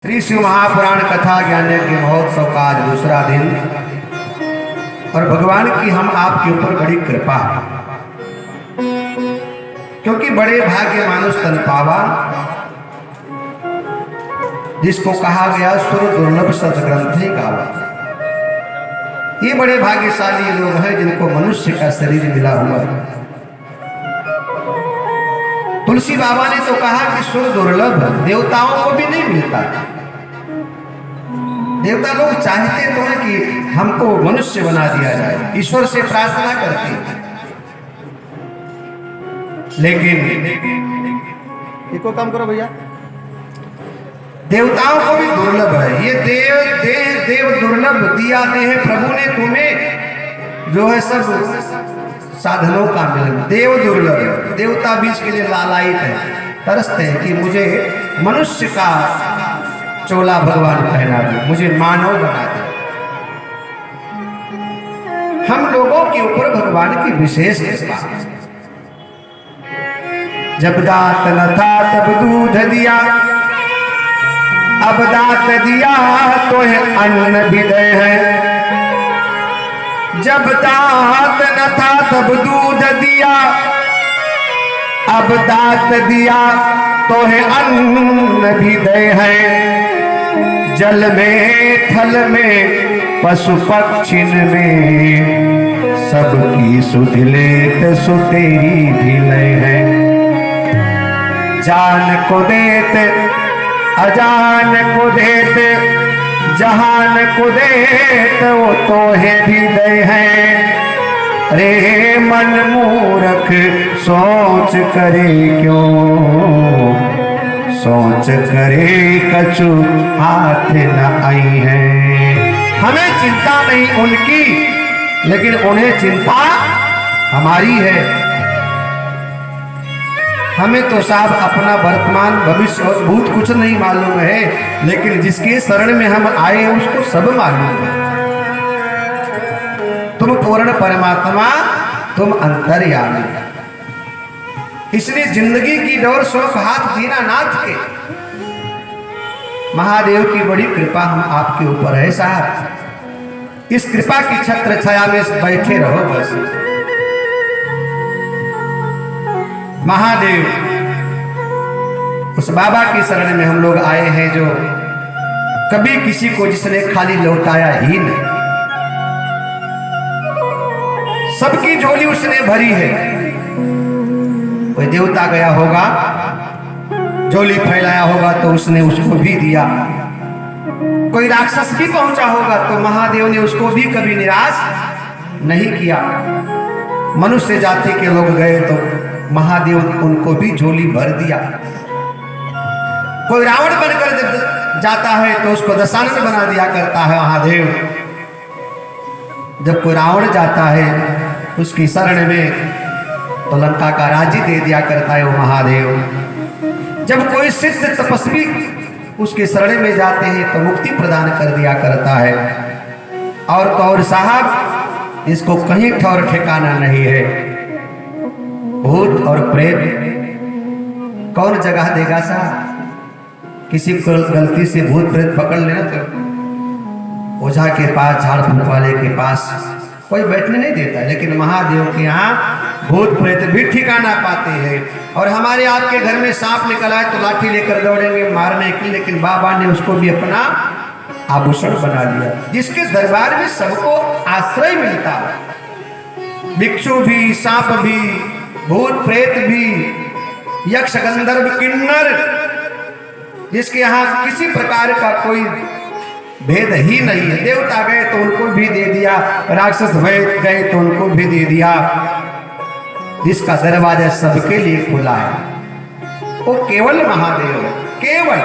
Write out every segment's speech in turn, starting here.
श्री शिव महापुराण कथा ज्ञान के महोत्सव का आज दूसरा दिन और भगवान की हम आपके ऊपर बड़ी कृपा है, क्योंकि बड़े भाग्य मानुष तन पावा, जिसको कहा गया सुर दुर्लभ सत्ग्रंथि गावा। ये बड़े भाग्यशाली लोग हैं जिनको मनुष्य का शरीर मिला हुआ है। तुलसी बाबा ने तो कहा कि सुर दुर्लभ, देवताओं को भी नहीं मिलता। देवता लोग चाहते तो हैं कि हमको मनुष्य बना दिया जाए, ईश्वर से प्रार्थना करते हैं, लेकिन इसको कम करो भैया। देवताओं को भी दुर्लभ है ये देव दुर्लभ दिया देह प्रभु ने तुम्हें, जो है सब साधनों का मिलन। देव दुर्लभ है, देवता भी इसके लिए लालायित है, तरसते हैं कि मुझे मनुष्य का चोला भगवान पहना दे, मुझे मानव बना दे। हम लोगों के ऊपर भगवान की विशेष कृपा। जब दांत न था तब दूध दिया, अब दांत दिया तो है अन्न भी दे है। जब दांत न था तब दूध दिया, अब दांत दिया तो है अन्न भी दे है। जल में थल में पशु पक्षिन में, सबकी सुध लेत सुतेरी भी लय है। जान को देत अजान को देत, जहान को देत वो तो है भी दय है। रे मन मूर्ख सोच करे क्यों, सोच करे कछु हाथ न आई है। हमें चिंता नहीं उनकी, लेकिन उन्हें चिंता हमारी है। हमें तो साहब अपना वर्तमान भविष्य और भूत कुछ नहीं मालूम है, लेकिन जिसके शरण में हम आए उसको सब मालूम है। तुम पूर्ण परमात्मा, तुम अंतर्यामी। इसलिए जिंदगी की डोर शौक हाथ दीना नाथ के। महादेव की बड़ी कृपा हम आपके ऊपर है साहब। इस कृपा की छत्र छाया में बैठे रहो बस। महादेव उस बाबा की शरण में हम लोग आए हैं जो कभी किसी को जिसने खाली लौटाया ही नहीं। सबकी झोली उसने भरी है। कोई देवता गया होगा, झोली फैलाया होगा तो उसने उसको भी दिया। कोई राक्षस भी पहुंचा होगा तो महादेव ने उसको भी कभी निराश नहीं किया। मनुष्य जाति के लोग गए तो महादेव उनको भी झोली भर दिया। कोई रावण बनकर जब जाता है तो उसको दशानन बना दिया करता है महादेव। जब कोई रावण जाता है उसकी शरण में तो लंका का राज्य दे दिया करता है वो महादेव। जब कोई सिद्ध तपस्वी उसके शरण में जाते हैं तो मुक्ति प्रदान कर दिया करता है। और तो और साहब इसको कहीं ठौर ठिकाना नहीं है। भूत और प्रेत कौन जगह देगा साहब? किसी को गलती से भूत प्रेत पकड़ लेना तो ओझा के पास, झाड़ फूक वाले के पास कोई बैठने नहीं देता, लेकिन महादेव के यहाँ भूत प्रेत भी ठिकाना पाते हैं। और हमारे आपके घर में सांप निकल आए तो लाठी लेकर दौड़ेंगे मारने के लिए, लेकिन बाबा ने उसको भी अपना आभूषण बना लिया। जिसके दरबार में सबको आश्रय मिलता है, भिक्षु भी, सांप भी, भूत प्रेत भी, यक्ष गंधर्व किन्नर, जिसके यहाँ किसी प्रकार का कोई भेद ही नहीं है। देवता गए तो उनको भी दे दिया, राक्षस गए तो उनको भी दे दिया। जिसका दरवाजा सबके लिए खुला है वो केवल महादेव है, केवल।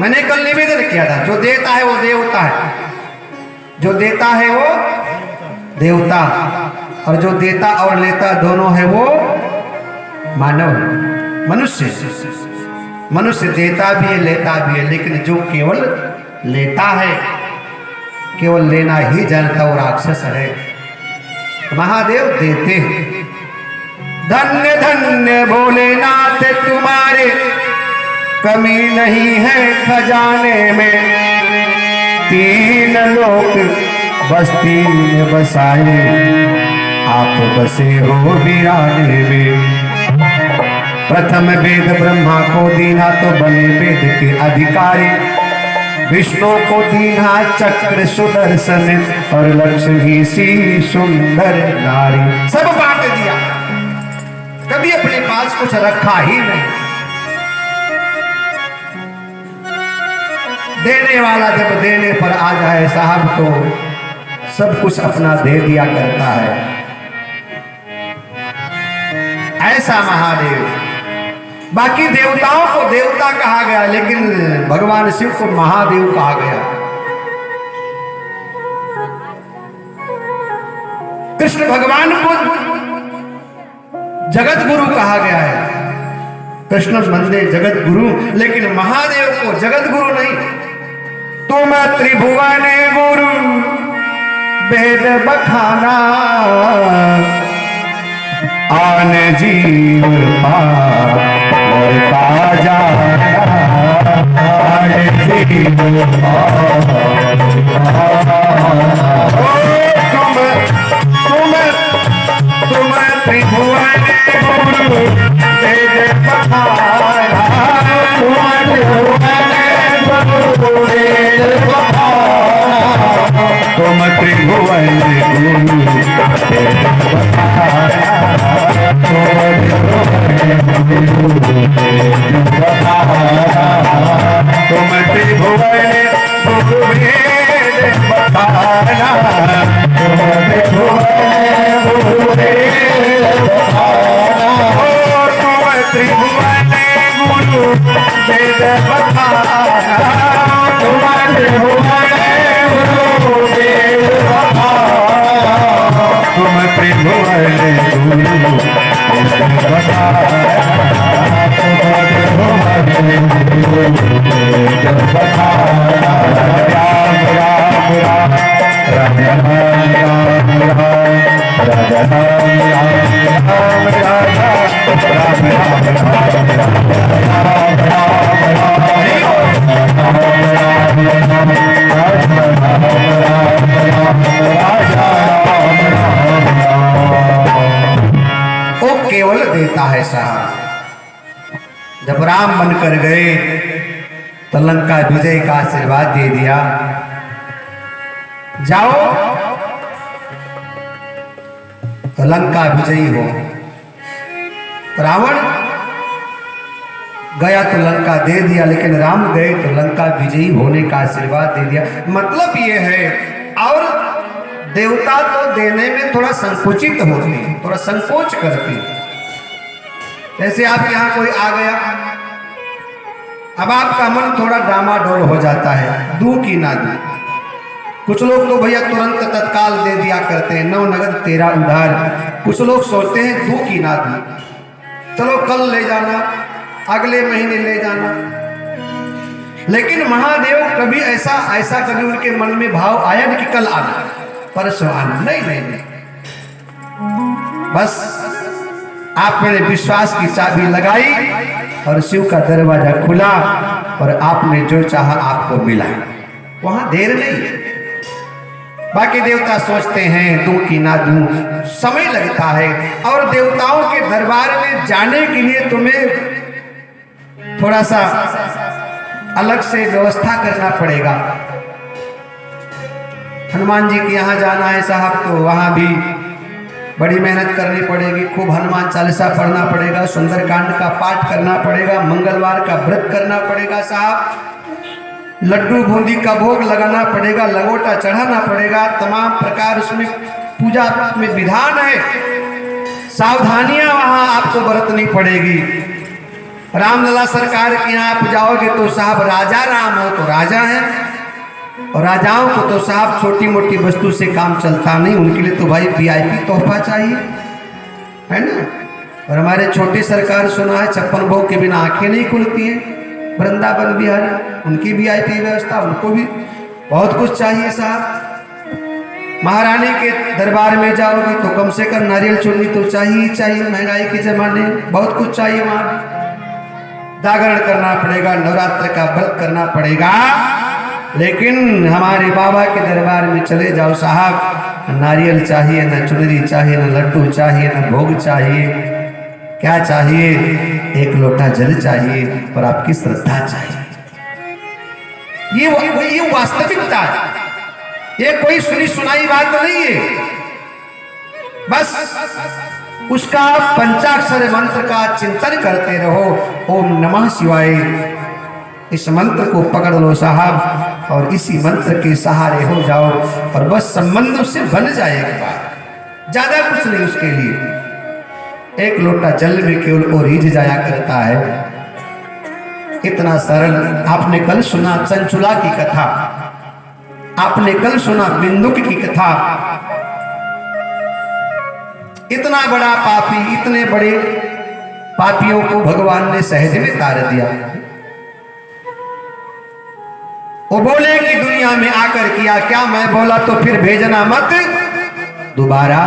मैंने कल निवेदन किया था, जो देता है वो देवता है, जो देता है वो देवता, और जो देता और लेता दोनों है वो मानव, मनुष्य। मनुष्य देता भी है लेता भी है, लेकिन जो केवल लेता है, केवल लेना ही जानता वो राक्षस है। महादेव देते हैं। धन्य धन्य भोलेनाथ तुम्हारे कमी नहीं है खजाने में, 3 लोक बस्ती में बसाए, आप बसे हो वीराने में। प्रथम वेद ब्रह्मा को दीना तो बने वेद के अधिकारी, विष्णु को दीना चक्र सुदर्शन, और लक्ष्मी सी सुंदर नारी। सब बांट दिया, कभी अपने पास कुछ रखा ही नहीं। देने वाला जब देने पर आ जाए साहब तो सब कुछ अपना दे दिया करता है। ऐसा महादेव। बाकी देवताओं को देवता कहा गया, लेकिन भगवान शिव को महादेव कहा गया। कृष्ण भगवान को जगत गुरु कहा गया है। कृष्ण बंदे जगत गुरु, लेकिन महादेव को जगत गुरु नहीं। तुम त्रिभुवन गुरु वेद बखाना, आन जीव ताजा, तुम त्रिभुवन गुरु वेद बखाना, तुम त्रिभुवन गुरु तुम त्रिभुवन गुरु वेद बखाना, तुम त्रिभुवन गुरु वेद बखाना, तुम त्रिभुवन गुरु वेद बखाना, तुम त्रिभुवन गुरु वेद बखाना, तुम त्रिभुवन गुरु वेद बखाना, वो केवल देता है साहब। जब राम बनकर गए तो लंका विजय का आशीर्वाद दे दिया, जाओ तो लंका विजयी हो। रावण गया तो लंका दे दिया, लेकिन राम गए तो लंका विजयी होने का आशीर्वाद दे दिया। मतलब ये है, और देवता तो देने में थोड़ा संकुचित होते हैं, थोड़ा संकोच करते हैं। जैसे आपके यहाँ कोई आ गया, अब आपका मन थोड़ा डामाडोल हो जाता है, दूं की ना दूं। कुछ लोग तो भैया तुरंत तत्काल दे दिया करते हैं, 9 नगद 13 उधार। कुछ लोग सोचते हैं दूं की ना दूं, चलो कल ले जाना, अगले महीने ले जाना। लेकिन महादेव कभी ऐसा कभी उनके मन में भाव आया नहीं कि कल आना, परसों आना, नहीं नहीं नहीं। बस आपने विश्वास की चाबी लगाई और शिव का दरवाजा खुला और आपने जो चाहा आपको मिला। वहां देर नहीं है। बाकी देवता सोचते हैं दूं की ना दूं, समय लगता है, और देवताओं के दरबार में जाने के लिए तुम्हें थोड़ा सा अलग से व्यवस्था करना पड़ेगा। हनुमान जी के यहाँ जाना है साहब, तो वहां भी बड़ी मेहनत करनी पड़ेगी। खूब हनुमान चालीसा पढ़ना पड़ेगा, सुंदरकांड का पाठ करना पड़ेगा, मंगलवार का व्रत करना पड़ेगा साहब, लड्डू बूंदी का भोग लगाना पड़ेगा, लंगोटा चढ़ाना पड़ेगा, तमाम प्रकार उसमें पूजा में विधान है। सावधानियां वहां आपको बरतनी पड़ेगी। रामलला सरकार के यहाँ आप जाओगे तो साहब राजा राम हो तो राजा है, और राजाओं को तो साहब छोटी मोटी वस्तु से काम चलता नहीं, उनके लिए तो भाई VIP तोहफा चाहिए, है ना। और हमारे छोटी सरकार सुना है 56 भोग के बिना आंखें नहीं खुलती हैं। वृंदावन बिहारी, उनकी VIP व्यवस्था, उनको भी बहुत कुछ चाहिए साहब। महारानी के दरबार में जाओगे तो कम से कम नारियल चुन्नी तो चाहिए ही चाहिए, महंगाई के जमाने बहुत कुछ चाहिए वहाँ। जागरण करना पड़ेगा, नवरात्र का व्रत करना पड़ेगा, लेकिन हमारे बाबा के दरबार में चले जाओ साहब, नारियल चाहिए, न चुनरी चाहिए, न लड्डू चाहिए, न भोग चाहिए, क्या चाहिए? एक लोटा जल चाहिए और आपकी श्रद्धा चाहिए। ये वास्तविकता है, ये कोई सुनी सुनाई बात नहीं है। बस उसका पंचाक्षर मंत्र का चिंतन करते रहो, ओम नमः शिवाय, इस मंत्र को पकड़ लो साहब और इसी मंत्र के सहारे हो जाओ और बस संबंध उससे बन जाए एक बार, ज्यादा कुछ नहीं उसके लिए। एक लोटा जल में केवल वो रीझ जाया करता है, इतना सरल। आपने कल सुना चंचुला की कथा, आपने कल सुना बिंदुक की कथा। इतना बड़ा पापी, इतने बड़े पापियों को भगवान ने सहज में तार दिया। वो बोले कि दुनिया में आकर किया क्या? मैं बोला तो फिर भेजना मत दोबारा।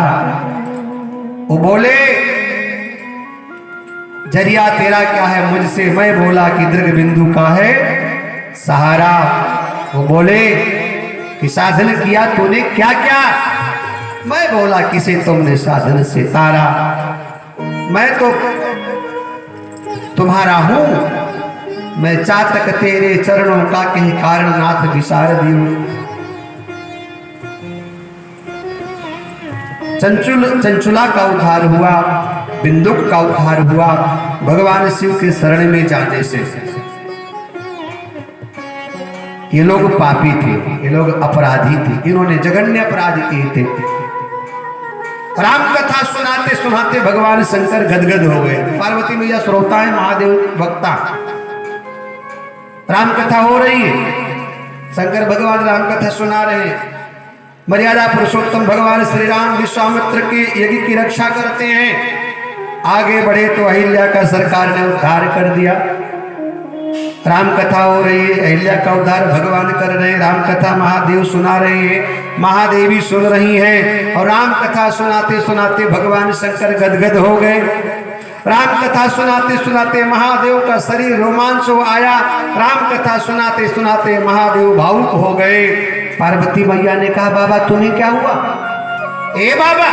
वो बोले जरिया तेरा क्या है मुझसे? मैं बोला कि दीर्घ बिंदु का है सहारा। वो बोले कि साधन किया तूने क्या क्या? मैं बोला किसे तुमने साधन से तारा। मैं तो तुम्हारा हूं, मैं चातक तेरे चरणों का कहीं कारण नाथ विसार दियो। चंचुला का उद्धार हुआ, बिंदुक का उद्धार हुआ भगवान शिव के शरण में जाने से। ये लोग पापी थे, ये लोग अपराधी थे, इन्होंने जघन्य अपराध किए थे। राम कथा सुनाते सुनाते भगवान शंकर गदगद हो गए। पार्वती मैया श्रोता है, महादेव वक्ता। राम कथा हो रही है, शंकर भगवान राम कथा सुना रहे हैं। मर्यादा पुरुषोत्तम भगवान श्री राम विश्वामित्र के यज्ञ की रक्षा करते हैं। आगे बढ़े तो अहिल्या का सरकार ने उद्धार कर दिया। राम कथा हो रही है, अहिल्या का उद्धार भगवान कर रहे हैं। राम कथा महादेव सुना रहे हैं, महादेवी सुन रही हैं और राम कथा सुनाते सुनाते भगवान शंकर गदगद हो गए। राम कथा सुनाते सुनाते महादेव का शरीर रोमांच हो आया। राम कथा सुनाते सुनाते महादेव भावुक हो गए। पार्वती मैया ने कहा बाबा तुम्हें क्या हुआ? ए बाबा,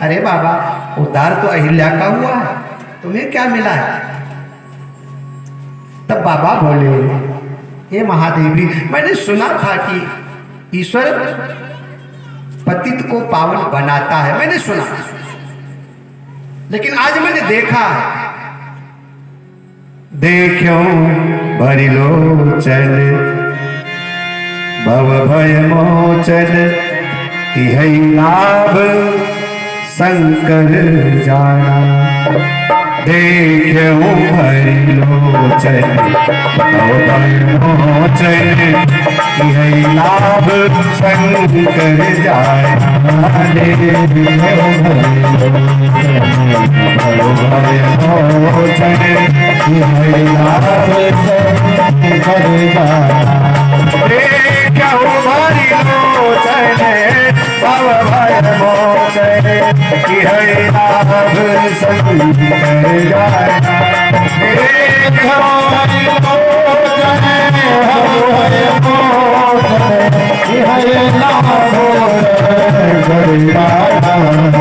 अरे बाबा उद्धार तो अहिल्या का हुआ है, तुम्हें क्या मिला है? तब बाबा बोले हे महादेवी, मैंने सुना था कि ईश्वर पतित को पावन बनाता है, मैंने सुना, लेकिन आज मैंने देखा है। देखो भरी लोचन भव भय मोचन, यही लाभ शंकर जाना। देखो भरी लोचन भव भय मोचन, यही लाभ शंकर जाना। देखो भय मोचन, यही लाभ शंकर जाना। देखो भरी लोचन भव भय मोचन, यही लाभ शंकर जाना।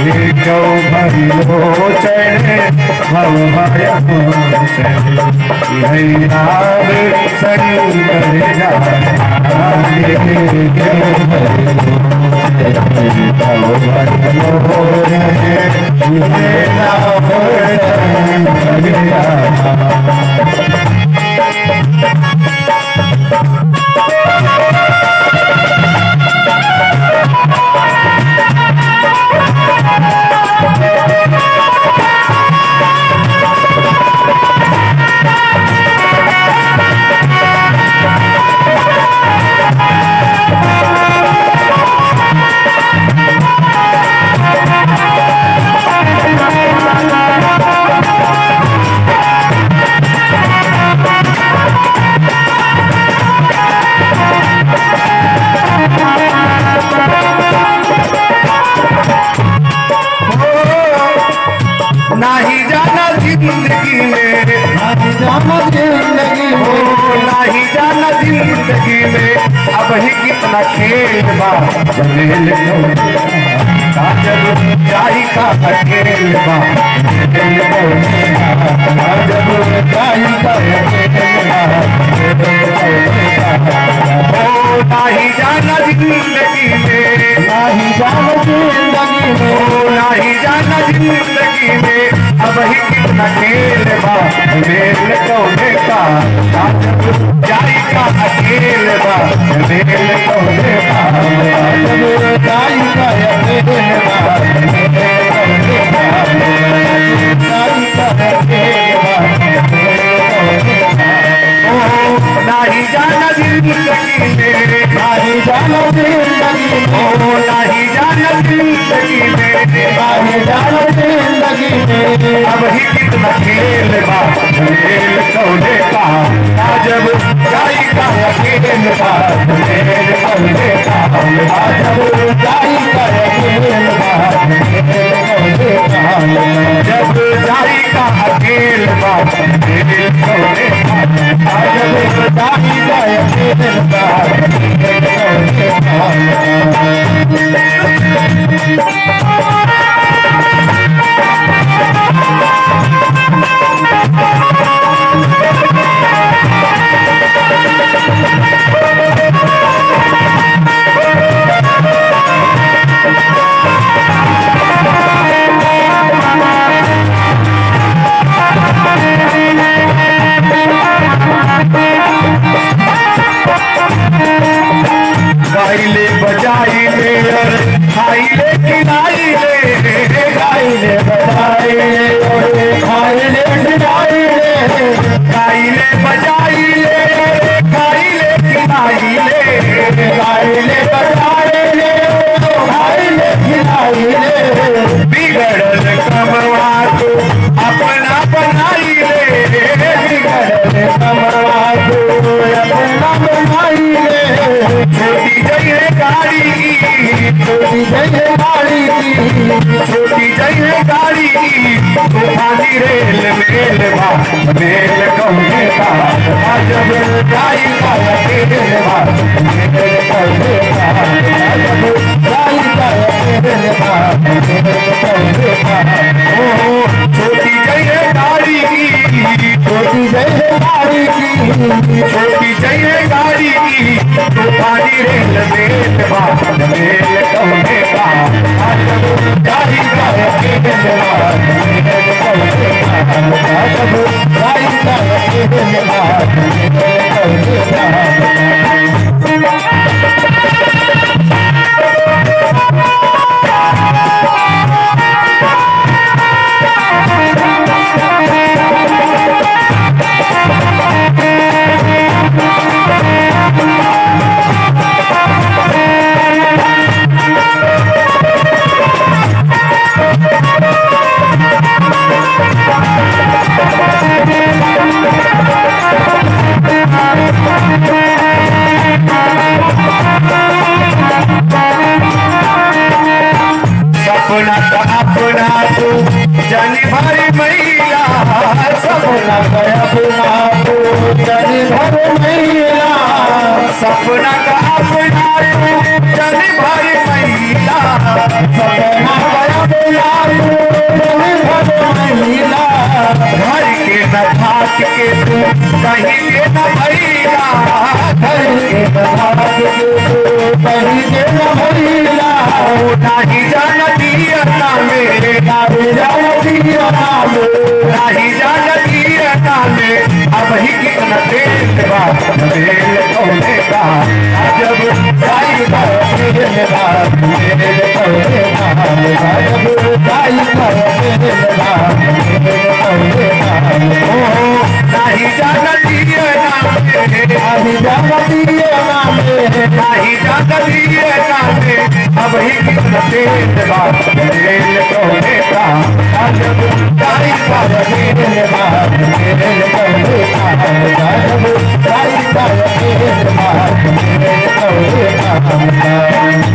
देखो भरी लोचन भव भय मोचन, यही लाभ शंकर जाना। देखो भरी लोचन भव भय मोचन, यही लाभ शंकर जाना। जिंदगी में अब ही कितना खेल बा जमेल काजल जाई का अकेल बा काजल जाई का ओ नाही जाना जिंदगी में नाही जाना जिंदगी में नाही जाना जिंदगी में अब ही कितना खेल बा मेल कौने का काजल जाई का अकेल बा मेल कौने का काजल जाई का अकेल बा नाही जाना जिंदगी में नाही जाना जिंदगी में नाही जाना जिंदगी में नाही जाना जिंदगी में अब ही कितना खेल बा खेल कौने का जब जाई का अकेल बा खेल कौने का जब जाई का अकेल बा जब जाई का अकेल बा खेल कौने का जब जाई का अकेल बा खेल कौने का गाइले बजाइले और खाइले खिलाइले गाइले बजाइले और खाइले खिलाइले गाइले बजाइले खाइले खिलाइले गाइले बजाइले खाइले खिलाइले बिगड़ल कमवा को अपना बनाइले बिगड़ल कमवा को अपना बनाइले छोटी जय गाड़ी छोटी जय गाड़ी छोटी जय गाड़ी तूफानी रेल मेल बा मेल कौने का जब जाई का अकेल बा मेल कौने का जब जाई का अकेल बा मेल कौने का ओ छोटी जय गाड़ी छोटी जय गाड़ी छोटी जय गाड़ी तूफानी रेल मेल बा मेल कौने का जब जाई का अकेल बा मेल कौने का जब जाई का अकेल बा मेल कौने सपना का अपना तू जानी भारी महिला सपना का अपना तू जानी भारी महिला सपना का अपना तू जानी भारी महिला सपना का अपना तू जानी भारी महिला घर के न भाग के तू कहीं के न भैया घर के न भाग के तू कहीं के न भैया नहीं जाना दिया मेरे नहीं जाना दिया नहीं जाना दिया में अब ही कितना देर बाद मेल कौने का जब जाई का मेल बाद मेल कौने का जब जाई का मेल बाद मेल कौने का ओ नहीं जाना दिया नहीं जाना दिया नहीं जाना दिया अब ही कितना देर बाद मेल कौने का जब जाई का मेल बाद मेल कौने का जब जाई का मेल बाद मेल कौने का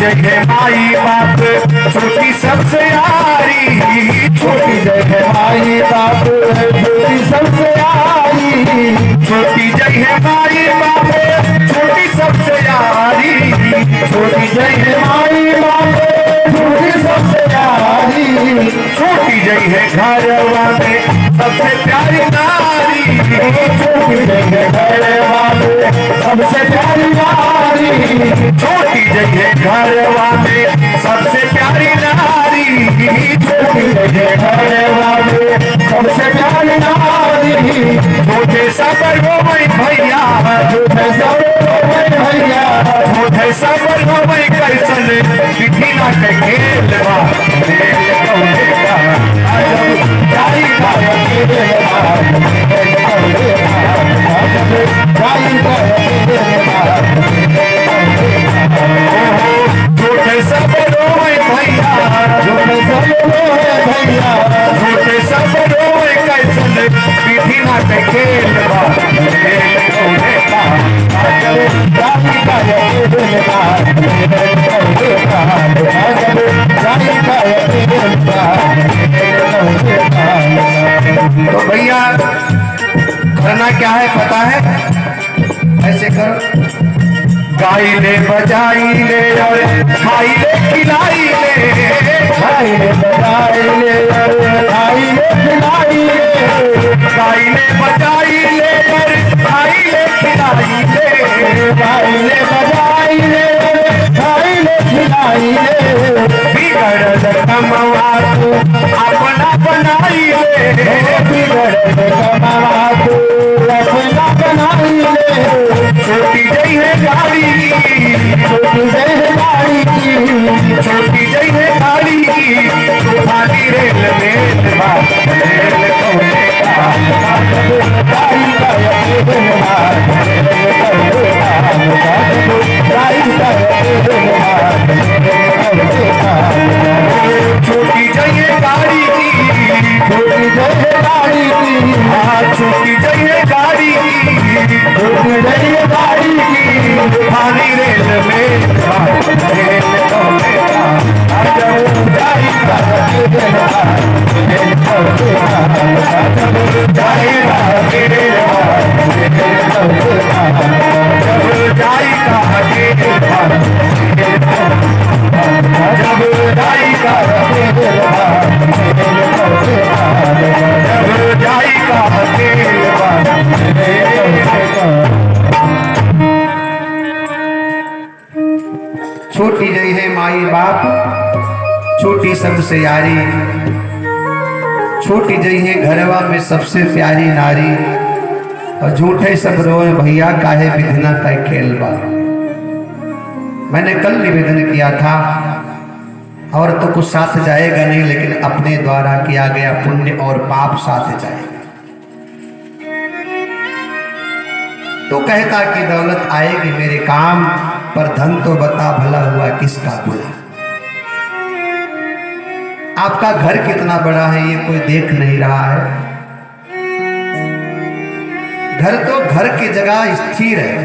जय है माई बाप छोटी सबसे यारी, छोटी जय है माई बाप छोटी सबसे यारी, छोटी जय है माई बाप छोटी सबसे यारी, छोटी जय है माई बाप छोटी सबसे यारी, छोटी जय है घरवा में सबसे प्यारी नारी, छोटी जय है घरवा में सबसे प्यारी नारी, छोटी जय है घरवा में सबसे प्यारी नारी, छोटी जय है घरवा में सबसे प्यारी नारी, छोटे सबर हो गई भैया, छोटे सबर हो गई भैया, छोटे सबर हो गई कैसन विधि ना के खेल बा, खेल कौने का आजब जाई का खेल बा, खेल कौने का आजब जाई का खेल बा, छोटे सबर हो गई भैया, छोटे सबर हो गई भैया, छोटे सबर हो गई कैसन विधि ना के खेल बा, खेल कौने का आजब जाई का खेल बा, खेल कौने का आजब जाई का खेल बा। तो भैया करना क्या है पता है, ऐसे करो, गाई ले बजाई ले और खाई ले खिलाई ले, गाई ले बजाई ले और खाई ले खिलाई ले, गाई ले बजाई ले और खाई ले खिलाई ले, गाई ले बजाई ले और खाई ले खिलाई ले, बिगड़ल कमवा तू अपना बनाई ले, बिगड़ल कमवा तू अपना बनाई ले, छोटी जई है गाड़ी, छोटी जई है गाड़ी, छोटी जई है गाड़ी, तूफानी रेल में रेल कौने का गाड़ी का रेल मार, रेल कौने का गाड़ी का रेल मार, छोटी जई है गाड़ी, छोटी जई है गाड़ी, छोटी जई है गाड़ी, छोटी जई है गाड़ी, तूफानी रेल में रेल कौने का आजब जाई का रेल मार, रेल कौने का आजब जाई का रेल मार, रेल कौने का आजब जाई का रेल मार, आजब जाई का रेल मार, रेल कौने का आजब जाई का रेल मार, रेल कौने का। छोटी जई है माई बाप छोटी सबसे यारी, छोटी जई है घरवा में सबसे प्यारी नारी, और झूठे सब रोए भैया काहे विधना तय खेल बा। मैंने कल निवेदन किया था और तो कुछ साथ जाएगा नहीं, लेकिन अपने द्वारा किया गया पुण्य और पाप साथ जाएगा। तो कहता कि दौलत आएगी मेरे काम, पर धन तो बता भला हुआ किसका बुरा। आपका घर कितना बड़ा है ये कोई देख नहीं रहा है, घर तो घर की जगह स्थिर है,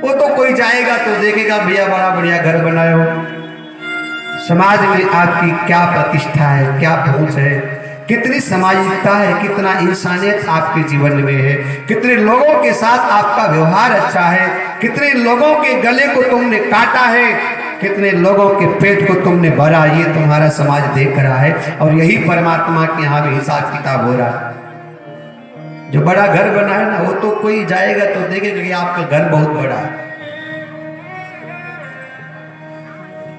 वो तो कोई जाएगा तो देखेगा भैया बड़ा बढ़िया घर बनाए हो। समाज में आपकी क्या प्रतिष्ठा है, क्या पहुंच है, कितनी सामाजिकता है, कितना इंसानियत आपके जीवन में है, कितने लोगों के साथ आपका व्यवहार अच्छा है, कितने लोगों के गले को तुमने काटा है, कितने लोगों के पेट को तुमने भरा, ये तुम्हारा समाज देख रहा है। और यही परमात्मा के यहाँ भी हिसाब किताब हो रहा है। जो बड़ा घर बना है ना, वो तो कोई जाएगा तो देखेगा कि आपका घर बहुत बड़ा है।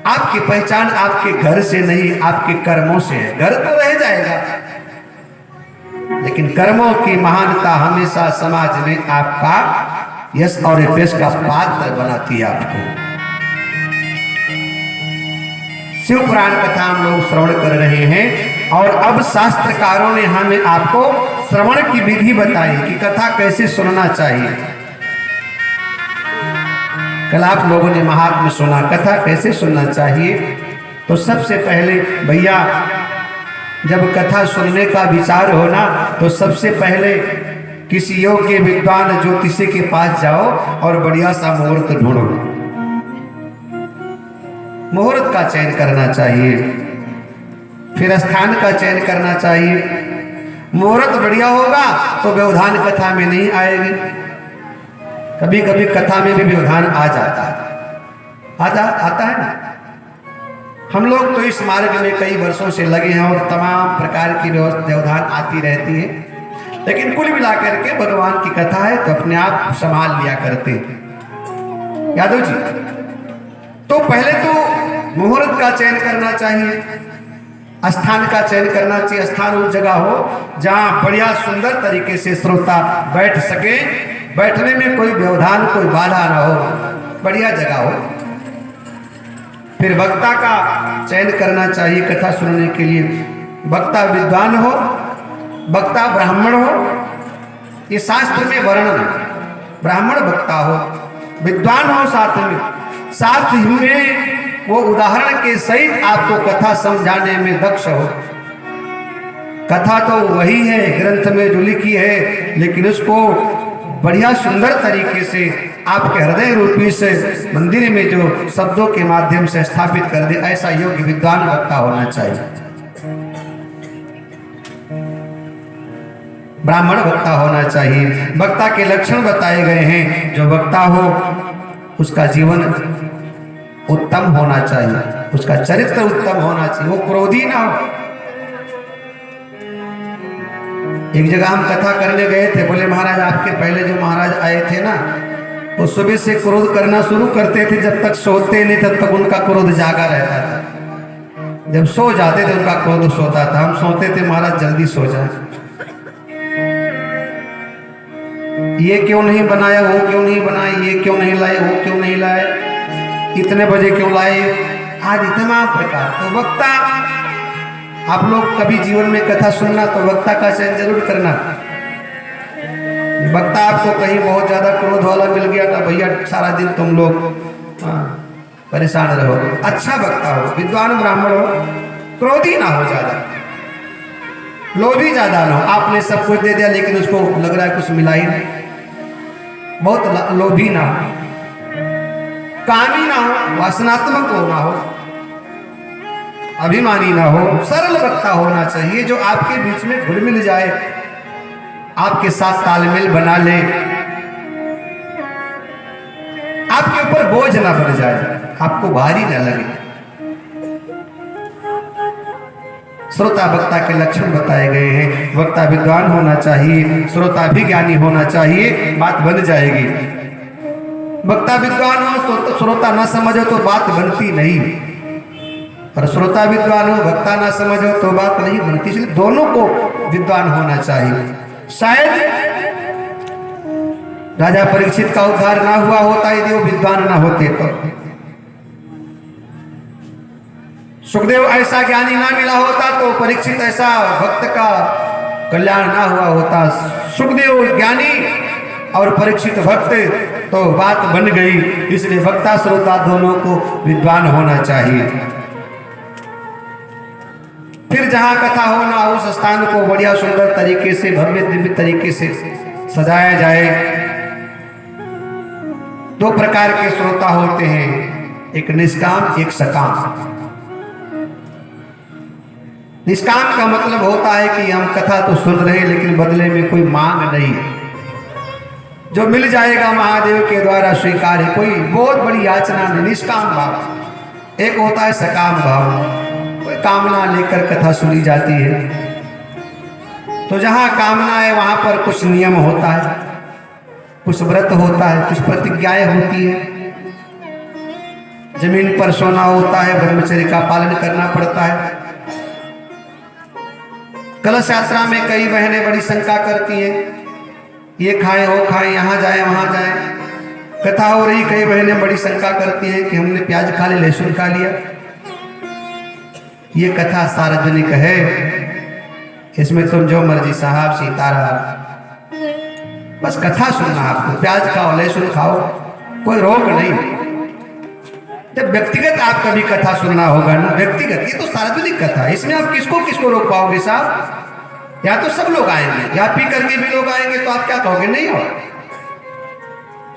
आपकी पहचान आपके घर से नहीं, आपके कर्मों से है। घर तो रह जाएगा, लेकिन कर्मों की महानता हमेशा समाज में आपका यश और यश का पात्र बनाती है आपको। शिव पुराण कथा हम लोग श्रवण कर रहे हैं, और अब शास्त्रकारों ने हमें आपको श्रवण की विधि बताई कि कथा कैसे सुनना चाहिए। कल आप लोगों ने महात्म्य सुना, कथा कैसे सुनना चाहिए। तो सबसे पहले भैया जब कथा सुनने का विचार हो ना, तो सबसे पहले किसी योग्य विद्वान ज्योतिषी के पास जाओ और बढ़िया सा मुहूर्त ढूंढो। मुहूर्त का चयन करना चाहिए, फिर स्थान का चयन करना चाहिए। मुहूर्त बढ़िया होगा तो व्यवधान कथा में नहीं आएगी। कभी कभी कथा में भी व्यवधान आ जाता है, आता है ना। हम लोग तो इस मार्ग में कई वर्षों से लगे हैं और तमाम प्रकार की व्यवधान आती रहती है, लेकिन कुल मिलाकर के भगवान की कथा है तो अपने आप संभाल लिया करते। यादव जी, तो पहले तो मुहूर्त का चयन करना चाहिए, स्थान का चयन करना चाहिए। स्थान उस जगह हो जहां बढ़िया सुंदर तरीके से श्रोता बैठ सके, बैठने में कोई व्यवधान कोई बाधा ना हो, बढ़िया जगह हो। फिर वक्ता का चयन करना चाहिए कथा सुनने के लिए। वक्ता विद्वान हो, वक्ता ब्राह्मण हो, ये शास्त्र में वर्णन है। ब्राह्मण वक्ता हो, विद्वान हो, साथ में वो उदाहरण के सहित आपको कथा समझाने में दक्ष हो। कथा तो वही है ग्रंथ में जो लिखी है, लेकिन उसको बढ़िया सुंदर तरीके से आपके हृदय रूपी से मंदिर में जो शब्दों के माध्यम से स्थापित कर दे, ऐसा योग्य विद्वान वक्ता होना चाहिए। ब्राह्मण वक्ता होना चाहिए। वक्ता के लक्षण बताए गए हैं। जो वक्ता हो उसका जीवन उत्तम होना चाहिए, उसका चरित्र उत्तम होना चाहिए, वो क्रोधी ना हो। एक जगह हम कथा करने गए थे, बोले महाराज आपके पहले जो महाराज आए थे ना, वो सुबह से क्रोध करना शुरू करते थे, जब तक सोते नहीं तब तक उनका क्रोध जागा रहता था। जब सो जाते थे उनका क्रोध सोता था। हम सोते थे महाराज जल्दी सो जाए, ये क्यों नहीं बनाया, वो क्यों नहीं बनाया, ये क्यों नहीं लाए, वो क्यों नहीं लाए, इतने बजे क्यों लाए, आज इतना प्रकार। तो वक्ता, आप लोग कभी जीवन में कथा सुनना तो वक्ता का चयन जरूर करना। वक्ता आपको कहीं बहुत ज्यादा क्रोध वाला मिल गया ना, भैया सारा दिन तुम लोग परेशान रहो। अच्छा वक्ता हो, विद्वान ब्राह्मण हो, क्रोधी ना हो, ज्यादा लोभी ज्यादा ना हो। आपने सब कुछ दे दिया लेकिन उसको लग रहा है कुछ मिला ही नहीं, बहुत लोभी ना हो, कामी ना हो, वासनात्मक हो ना हो, अभिमानी ना हो, सरल वक्ता होना चाहिए जो आपके बीच में घुल मिल जाए, आपके साथ तालमेल बना ले, आपके ऊपर बोझ ना बन जाए, आपको भारी ना लगे। श्रोता वक्ता के लक्षण बताए गए हैं। वक्ता विद्वान होना चाहिए, श्रोता भी ज्ञानी होना चाहिए, बात बन जाएगी। वक्ता विद्वान हो तो श्रोता ना समझो तो बात बनती नहीं, और श्रोता विद्वान हो वक्ता ना समझो तो बात नहीं बनती। इसलिए दोनों को विद्वान होना चाहिए। शायद राजा परीक्षित का उद्धार ना हुआ होता यदि वो विद्वान ना होते तो। सुखदेव ऐसा ज्ञानी ना मिला होता तो परीक्षित ऐसा भक्त का कल्याण ना हुआ होता। सुखदेव ज्ञानी और परीक्षित भक्त, तो बात बन गई। इसलिए वक्ता श्रोता दोनों को विद्वान होना चाहिए। फिर जहां कथा होना उस स्थान को बढ़िया सुंदर तरीके से, भव्य दिव्य तरीके से सजाया जाए। दो प्रकार के श्रोता होते हैं, एक निष्काम एक सकाम। निष्काम का मतलब होता है कि हम कथा तो सुन रहे हैं लेकिन बदले में कोई मांग नहीं, जो मिल जाएगा महादेव के द्वारा स्वीकार है, कोई बहुत बड़ी याचना नहीं, निष्काम भाव। एक होता है सकाम भाव, कोई कामना लेकर कथा सुनी जाती है। तो जहां कामना है वहां पर कुछ नियम होता है, कुछ व्रत होता है, कुछ प्रतिज्ञाएं होती है। जमीन पर सोना होता है, ब्रह्मचर्य का पालन करना पड़ता है। कलश यात्रा में कई बहनें बड़ी शंका करती हैं, ये खाएं वो खाएं, यहाँ जाए वहां जाए। कथा हो रही, कई बहनें बड़ी शंका करती हैं कि हमने प्याज खा लिया, लहसुन खा लिया। ये कथा सार्वजनिक है, इसमें तुम जो मर्जी साहब सीताराम, बस कथा सुनना। आपको प्याज खाओ लहसुन खाओ, कोई रोक नहीं। जब व्यक्तिगत आप कभी कथा सुनना होगा ना, व्यक्तिगत, ये तो सार्वजनिक कथा है, इसमें आप किसको किसको रोक पाओगे साहब? या तो सब लोग आएंगे, या पी करके भी लोग आएंगे, तो आप क्या कहोगे? नहीं हो,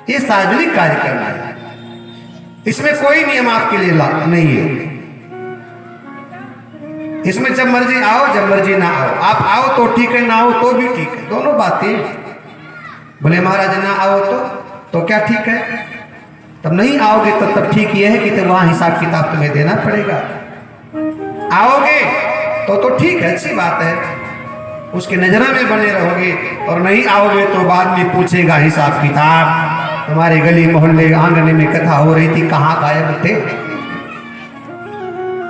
ये सार्वजनिक कार्यक्रम है। इसमें कोई नियम आपके लिए नहीं है। इसमें जब मर्जी आओ, जब मर्जी ना आओ। आप आओ तो ठीक है, ना आओ तो भी ठीक है, दोनों बातें। बोले महाराज ना आओ तो क्या ठीक है? तब नहीं आओगे तो तब ठीक यह है कि तो वहां हिसाब किताब तुम्हें देना पड़ेगा। आओगे तो ठीक है, अच्छी बात है, उसके नजर में बने रहोगे। और नहीं आओगे तो बाद में पूछेगा हिसाब किताब। तुम्हारे गली मोहल्ले आंगन में कथा हो रही थी, कहाँ गायब थे?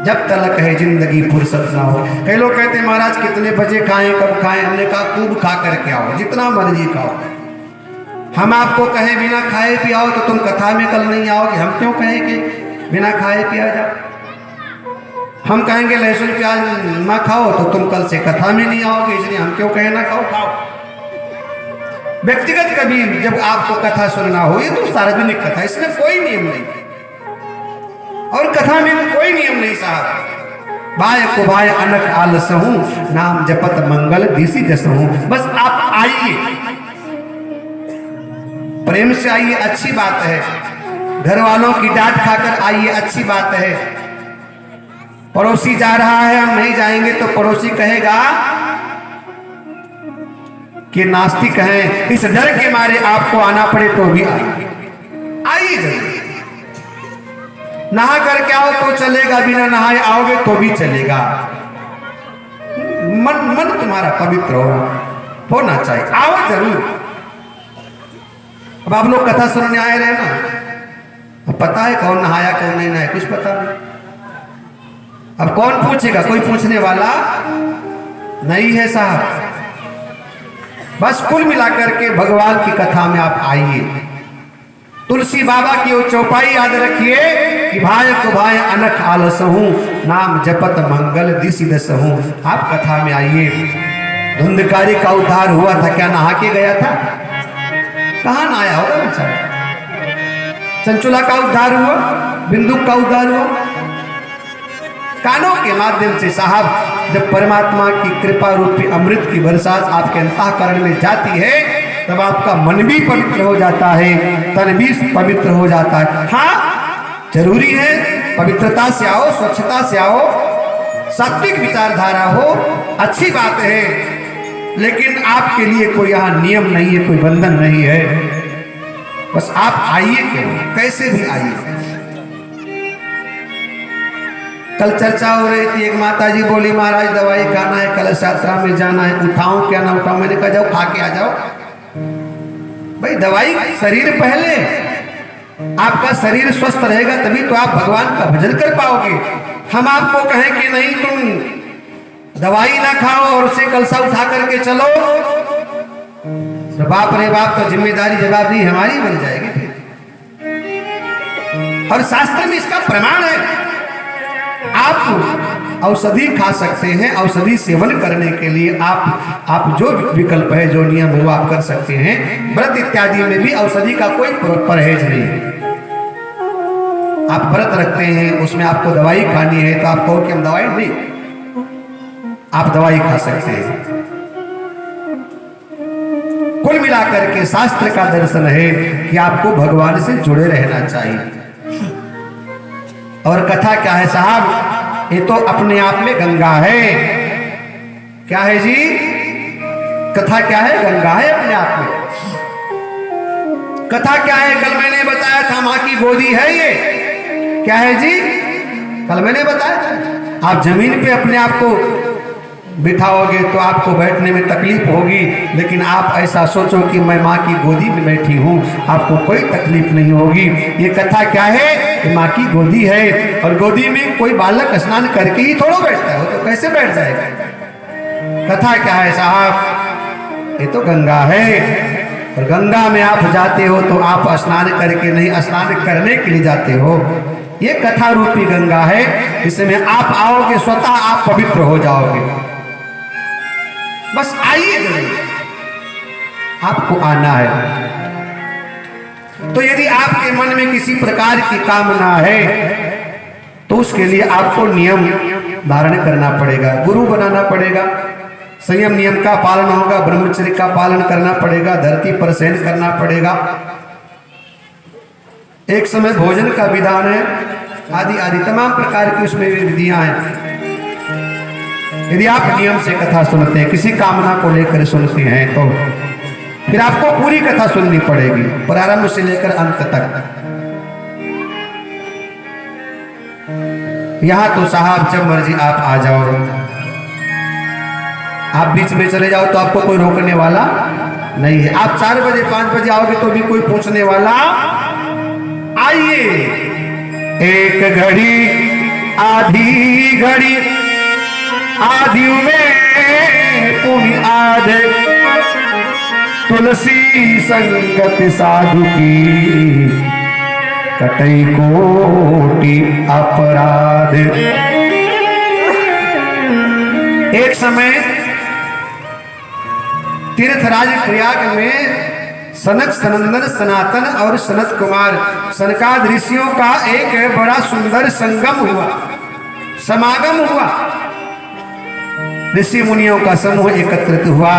जब तलक है जिंदगी फुर्सत ना हो। कई लोग कहते महाराज कितने बजे खाएं, कब खाएं? हमने कहा खूब खा करके आओ, जितना मर्जी खाओ। हम आपको कहें बिना खाए पिए आओ तो तुम कथा में कल नहीं आओगे। हम क्यों कहें कि बिना खाए पिया जाओ? हम कहेंगे लहसुन प्याज ना खाओ तो तुम कल से कथा में नहीं आओगे, इसलिए हम क्यों कहें ना खाओ? खाओ। व्यक्तिगत कभी जब आपको कथा सुनना हो, ये तो सार्वजनिक कथा, इसमें कोई नियम नहीं। और कथा में कोई नियम नहीं साहब। भाई को भाई अनक आलस हूं, नाम जपत मंगल दिसी जस हूं। बस आप आइए, प्रेम से आइए, अच्छी बात है। घर वालों की डांट खाकर आइए, अच्छी बात है। पड़ोसी जा रहा है, हम नहीं जाएंगे तो पड़ोसी कहेगा कि नास्तिक हैं, इस डर के मारे आपको आना पड़े तो भी आइए जल्दी। नहा करके आओ तो चलेगा, बिना नहाए आओगे तो भी चलेगा। मन तुम्हारा पवित्र होना चाहिए, आओ जरूर। अब आप लोग कथा सुनने आए रहे ना, अब पता है कौन नहाया कौन नहीं नहाया, कुछ पता नहीं। अब कौन पूछेगा? कोई पूछने वाला नहीं है साहब। बस कुल मिलाकर के भगवान की कथा में आप आइए। तुलसी बाबा की वो चौपाई याद रखिए कि भाई को भाई अनक आलस हूं, नाम जपत मंगल दिसी दस हूं। आप कथा में आइए। धुंधकारी का उद्धार हुआ था, क्या नहा के गया था? कहां नहाया होगा बेचारा? चंचुला का उद्धार हुआ, बिंदुक का उद्धार हुआ कानों के माध्यम से साहब। जब परमात्मा की कृपा रूपी अमृत की बरसात आपके अंतःकरण में जाती है, तब आपका मन भी पवित्र हो जाता है, तन भी पवित्र हो जाता है। हाँ, जरूरी है पवित्रता से आओ, स्वच्छता से आओ, सात्विक विचारधारा हो, अच्छी बात है। लेकिन आपके लिए कोई यहाँ नियम नहीं है, कोई बंधन नहीं है। बस आप आइए, क्यों कैसे भी आइए। कल चर्चा हो रही थी, एक माता जी बोली महाराज दवाई खाना है, कलश यात्रा में जाना है, उठाऊं क्या ना उठाऊं? मैंने कहा जाओ खा के आ जाओ। भाई दवाई शरीर पहले, आपका शरीर स्वस्थ रहेगा तभी तो आप भगवान का भजन कर पाओगे। हम आपको कहें कि नहीं तुम दवाई ना खाओ और उसे कलसा उठा करके चलो, तो बाप रे बाप, तो जिम्मेदारी जवाबदेही हमारी बन जाएगी फिर। और शास्त्र में इसका प्रमाण है। आप औषधि खा सकते हैं, औषधि सेवन करने के लिए आप जो विकल्प है, जो नियम है वो आप कर सकते हैं। व्रत इत्यादि में भी औषधि का कोई परहेज नहीं है। आप व्रत रखते हैं, उसमें आपको दवाई खानी है तो आप कहो कि हम दवाई नहीं, आप दवाई खा सकते हैं। कुल मिलाकर के शास्त्र का दर्शन है कि आपको भगवान से जुड़े रहना चाहिए। और कथा क्या है साहब? ये तो अपने आप में गंगा है। क्या है जी? कथा क्या है? गंगा है अपने आप में। कथा क्या है? कल मैंने बताया था, मां की गोदी है ये। क्या है जी? कल मैंने बताया था। आप जमीन पे अपने आप को बिठाओगे तो आपको बैठने में तकलीफ होगी, लेकिन आप ऐसा सोचो कि मैं माँ की गोदी में बैठी हूँ, आपको कोई तकलीफ नहीं होगी। ये कथा क्या है? कि माँ की गोदी है, और गोदी में कोई बालक स्नान करके ही थोड़ा बैठता है, वो तो कैसे बैठ जाएगा? कथा क्या है साहब? ये तो गंगा है। और गंगा में आप जाते हो तो आप स्नान करके नहीं, स्नान करने के लिए जाते हो। ये कथा रूपी गंगा है, इसमें आप आओगे स्वतः आप पवित्र हो जाओगे। बस आइए जरूर, आपको आना है। तो यदि आपके मन में किसी प्रकार की कामना है तो उसके लिए आपको नियम धारण करना पड़ेगा, गुरु बनाना पड़ेगा, संयम नियम का पालन होगा, ब्रह्मचर्य का पालन करना पड़ेगा, धरती पर शयन करना पड़ेगा। एक समय भोजन का विधान है, आदि आदि तमाम प्रकार की उसमें विधियां हैं। यदि आप नियम से कथा सुनते हैं, किसी कामना को लेकर सुनते हैं, तो फिर आपको पूरी कथा सुननी पड़ेगी, प्रारंभ से लेकर अंत तक। यहां तो साहब जब मर्जी आप आ जाओ, आप बीच में चले जाओ तो आपको कोई रोकने वाला नहीं है। आप 4 बजे 5 बजे आओगे तो भी कोई पूछने वाला। आइए, एक घड़ी आधी घड़ी आदि में पुनि आधे, तुलसी संगत साधु की कटई कोटि अपराध। एक समय तीर्थराज प्रयाग में सनक सनंदन सनातन और सनत कुमार सनकादि ऋषियों का एक बड़ा सुंदर संगम हुआ, समागम हुआ। ऋषि मुनियों का समूह एकत्रित हुआ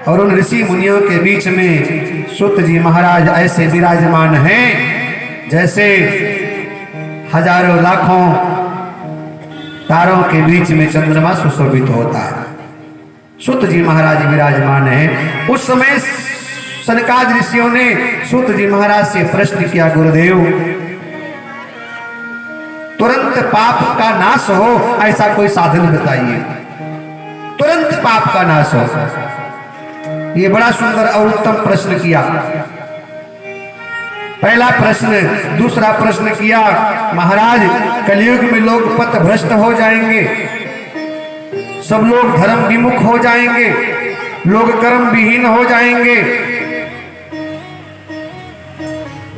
और उन ऋषि मुनियों के बीच में सूत जी महाराज ऐसे विराजमान हैं जैसे हजारों लाखों तारों के बीच में चंद्रमा सुशोभित होता है। सूत जी महाराज विराजमान हैं। उस समय सनकादि ऋषियों ने सूत जी महाराज से प्रश्न किया, गुरुदेव तुरंत पाप का नाश हो ऐसा कोई साधन बताइए, तुरंत पाप का नाश हो। ये बड़ा सुंदर और उत्तम प्रश्न किया। पहला प्रश्न। दूसरा प्रश्न किया, महाराज कलयुग में लोग पथ भ्रष्ट हो जाएंगे, सब लोग धर्म विमुख हो जाएंगे, लोग कर्म विहीन हो जाएंगे,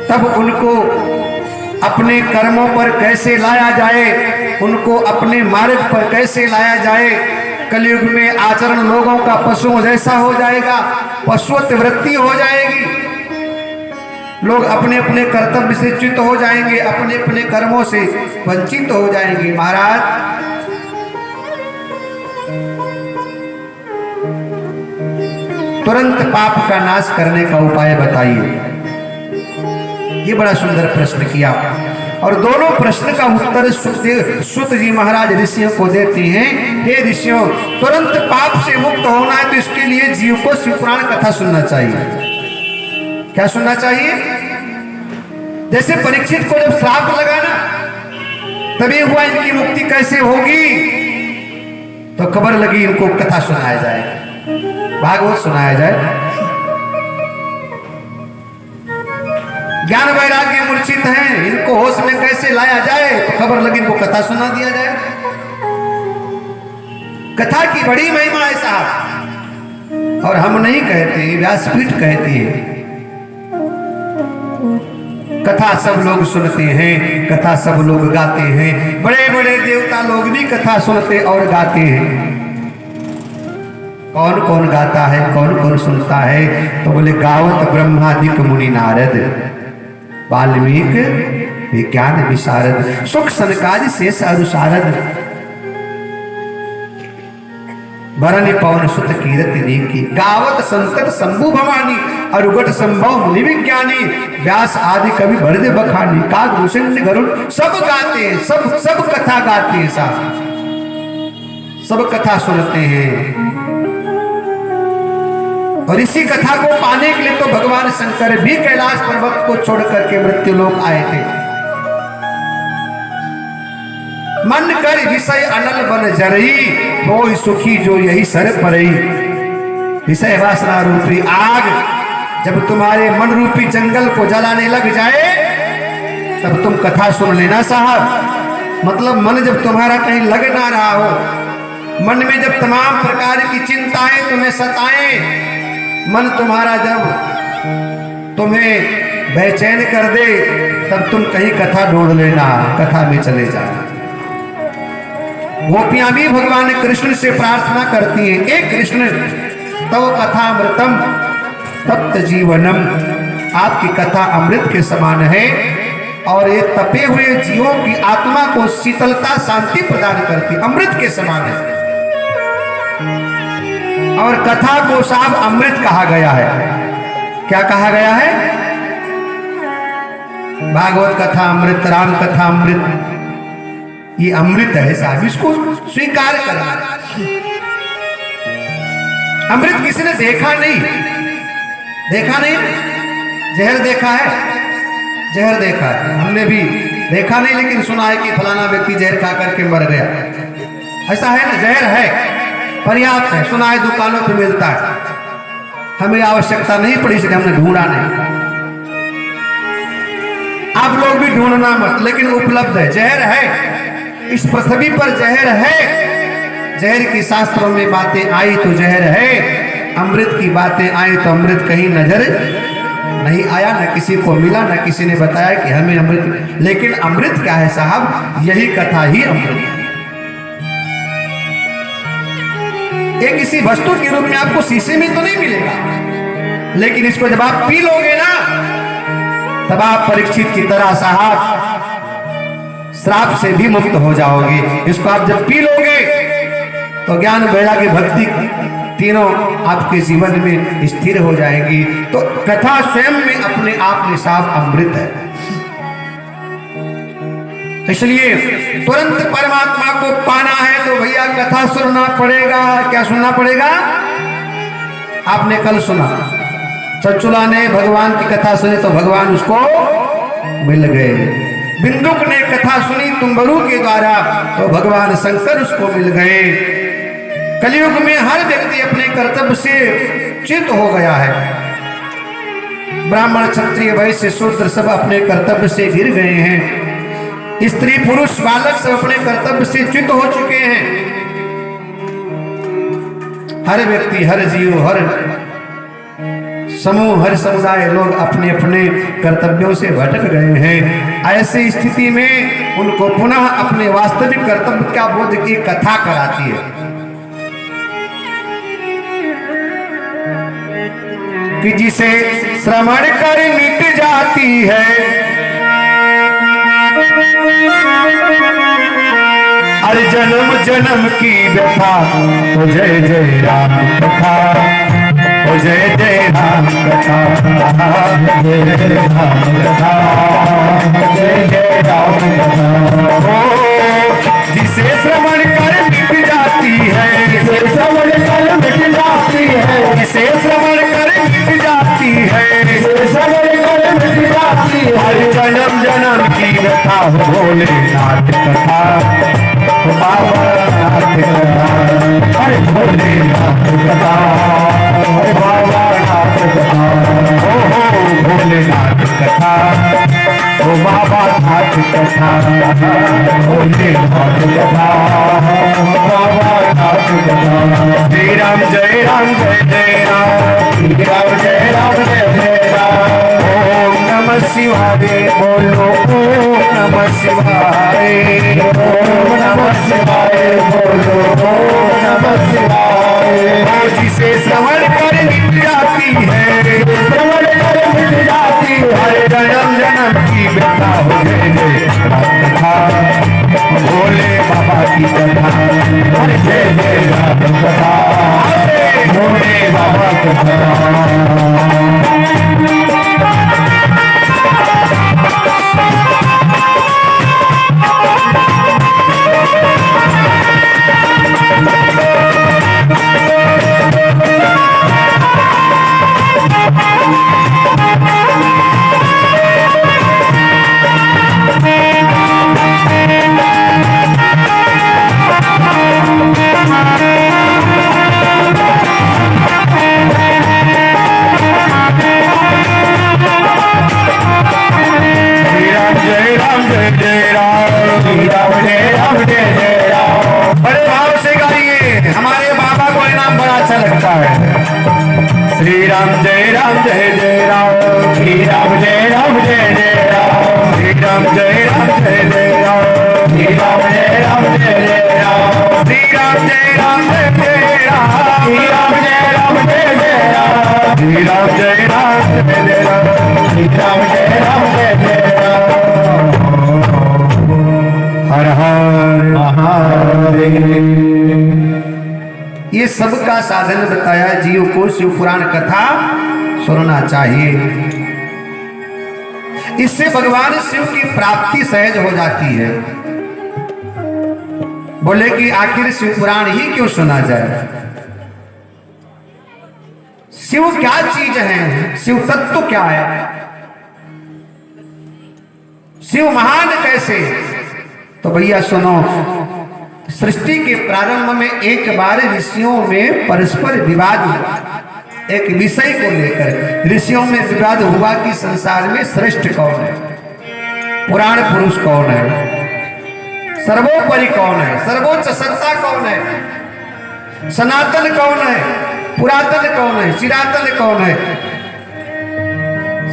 तब उनको अपने कर्मों पर कैसे लाया जाए, उनको अपने मार्ग पर कैसे लाया जाए। कलयुग में आचरण लोगों का पशुओं जैसा हो जाएगा, पशुवत वृत्ति हो जाएगी, लोग अपने अपने कर्तव्य से च्युत हो जाएंगे, अपने अपने कर्मों से वंचित हो जाएंगे। महाराज तुरंत पाप का नाश करने का उपाय बताइए। ये बड़ा सुंदर प्रश्न किया और दोनों प्रश्न का उत्तर सूत जी महाराज ऋषियों को देते हैं। हे ऋषियों, तुरंत पाप से मुक्त होना है तो इसके लिए जीव को शिवपुराण कथा सुनना चाहिए। क्या सुनना चाहिए? जैसे परीक्षित को जब श्राप लगा ना, तभी हुआ इनकी मुक्ति कैसे होगी, तो खबर लगी इनको कथा सुनाया जाए, भागवत सुनाया जाए। ज्ञान वैराग्य मूर्छित हैं, इनको होश में कैसे लाया जाए, तो खबर लगी इनको कथा सुना दिया जाए। कथा की बड़ी महिमा है साहब, और हम नहीं कहते, व्यासपीठ कहती है। कथा सब लोग सुनते हैं, कथा सब लोग गाते हैं, बड़े बड़े देवता लोग भी कथा सुनते और गाते हैं। कौन कौन गाता है, कौन कौन सुनता है, तो बोले गावत ब्रह्मादिक मुनि नारद, वाल्मीकि विज्ञान विशारद, सुख सनकादि शेष अनुसारद, भरनि पवन सुत कीरति नीकी, गावत संतत शंभु भवानी, अरुगट संभव मुनि विज्ञानी, व्यास आदि कवि भरदे बखानी, कागभूषण गरुड़ सब गाते हैं, सब कथा गाते हैं साहब, सब कथा सुनते हैं। और इसी कथा को पाने के लिए तो भगवान शंकर भी कैलाश पर्वत को छोड़ करके मृत्यु लोक आए थे। मन कर विषय अनल बन जरई, होय सुखी जो यही सर परई। विषय वासना रूपी आग जब तुम्हारे मन रूपी जंगल को जलाने लग जाए, तब तुम कथा सुन लेना साहब। मतलब मन जब तुम्हारा कहीं लग ना रहा हो, मन में जब तमाम प्रकार की चिंताएं तुम्हें सताएं, मन तुम्हारा जब तुम्हें बेचैन कर दे, तब तुम कहीं कथा ढूंढ लेना, कथा में चले जाना। गोपियां भी भगवान कृष्ण से प्रार्थना करती हैं, हे कृष्ण तव कथामृतम तप्त जीवनम, आपकी कथा अमृत के समान है और ये तपे हुए जीवों की आत्मा को शीतलता शांति प्रदान करती, अमृत के समान है। और कथा को साहब अमृत कहा गया है। क्या कहा गया है? भागवत कथा अमृत, राम कथा अमृत, ये अमृत है साहब, इसको स्वीकार करना। अमृत किसी ने देखा नहीं, देखा नहीं, जहर देखा है, जहर देखा है, हमने भी देखा नहीं, लेकिन सुना है कि फलाना व्यक्ति जहर खा करके मर गया। ऐसा है ना, जहर है, पर्याप्त है, सुना है, दुकानों पे मिलता है, हमें आवश्यकता नहीं पड़ी इसलिए हमने ढूंढा नहीं। आप लोग भी ढूंढना मत, लेकिन उपलब्ध है, जहर है, इस पृथ्वी पर जहर है। जहर की शास्त्रों में बातें आई तो जहर है, अमृत की बातें आई तो अमृत कहीं नजर नहीं आया, न किसी को मिला, न किसी ने बताया कि हमें अमृत। लेकिन अमृत क्या है साहब, यही कथा ही अमृत। ये किसी वस्तु के रूप में आपको शीशे में तो नहीं मिलेगा, लेकिन इसको जब आप पी लोगे ना, तब आप परीक्षित की तरह साहब श्राप से भी मुक्त हो जाओगे। इसको आप जब पी लोगे तो ज्ञान, वैराग्य, भक्ति तीनों आपके जीवन में स्थिर हो जाएगी। तो कथा स्वयं में अपने आप में साफ अमृत है। इसलिए तुरंत परमात्मा को पाना है तो भैया कथा सुनना पड़ेगा। क्या सुनना पड़ेगा? आपने कल सुना, चंचुला ने भगवान की कथा सुनी तो भगवान उसको मिल गए। बिंदुक ने कथा सुनी तुम्बरू के द्वारा तो भगवान शंकर उसको मिल गए। कलयुग में हर व्यक्ति अपने कर्तव्य से च्युत हो गया है। ब्राह्मण, क्षत्रिय, वैश्य, शूद्र सब अपने कर्तव्य से गिर गए हैं। स्त्री, पुरुष, बालक सब अपने कर्तव्य से च्युत हो चुके हैं। हर व्यक्ति, हर जीव, हर समूह, हर समुदाय लोग अपने अपने कर्तव्यों से भटक गए हैं। ऐसी स्थिति में उनको पुनः अपने वास्तविक कर्तव्य का बोध की कथा कराती है कि जिसे श्रवण कर मिट जाती है, हर जन्म जन्म की व्यथा। तो जय जय राम कथा, ओ जय जय राम कथा, जय जय राम कथा, जय जय राम कथा। जिसे श्रवण कर मिट जाती है, जिसे श्रवण कर मिट जाती है, जिसे श्रवण कर मिट जाती है, जिसे श्रवण कर मिट जाती है। हर जन्म जन्म की व्यथा हो भोलेनाथ कथा, बाबा नाथ कथा, हरे भोलेनाथ कथा, हरे बाबा नाथ कथा, ओ भोलेनाथ कथा, ओ बाबा नाथ कथा, भोलेनाथ कथा, बाबा नाथ कथा। श्री राम जय राम जय जय राम, श्री राम जय राम जय जय राम। ओम नमः शिवाय बोलो, ओम नमः शिवाय, ओम नमः शिवाय बोलो, ओम नमः शिवाय। जिसे श्रवण कर मिट जाती है, श्रवण कर मिट जाती है, हर जन्म जन्म की व्यथा हो जय कथा, भोले बाबा की कथा, हरे जय जय राम कथा, भोले बाबा कथा। श्री राम जय राम जय जय राम, श्री राम जय राम जय जय राम, श्री राम जय राम जय जय राम, श्री राम जय राम जय जय राम, श्री राम जय राम जय जय राम, श्री राम जय राम जय जय राम, श्री राम जय राम जय जय राम, श्री राम जय राम जय जय राम। हर हर महादेव। ये सबका साधन बताया, जीव को शिव पुराण कथा सुनना चाहिए। इससे भगवान शिव की प्राप्ति सहज हो जाती है। बोले कि आखिर शिव पुराण ही क्यों सुना जाए? शिव क्या चीज है? शिव तत्व क्या है? शिव महान कैसे? तो भैया सुनो, सृष्टि के प्रारंभ में एक बार ऋषियों में परस्पर विवाद हुआ। एक विषय को लेकर ऋषियों में विवाद हुआ कि संसार में श्रेष्ठ कौन है, पुराण पुरुष कौन है, सर्वोपरि कौन है, सर्वोच्च सत्ता कौन है, सनातन कौन है, पुरातन कौन है, चिरातन कौन है,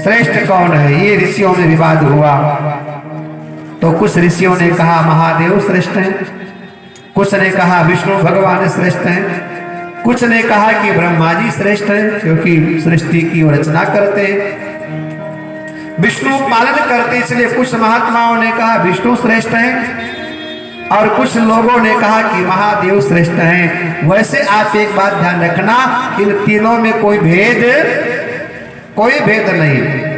श्रेष्ठ कौन है। ये ऋषियों में विवाद हुआ। तो कुछ ऋषियों ने कहा महादेव श्रेष्ठ हैं, कुछ ने कहा विष्णु भगवान श्रेष्ठ हैं, कुछ ने कहा कि ब्रह्मा जी श्रेष्ठ हैं क्योंकि सृष्टि की रचना करते हैं, विष्णु पालन करते, इसलिए कुछ महात्माओं ने कहा विष्णु श्रेष्ठ हैं और कुछ लोगों ने कहा कि महादेव श्रेष्ठ हैं। वैसे आप एक बात ध्यान रखना, इन तीनों में कोई भेद नहीं।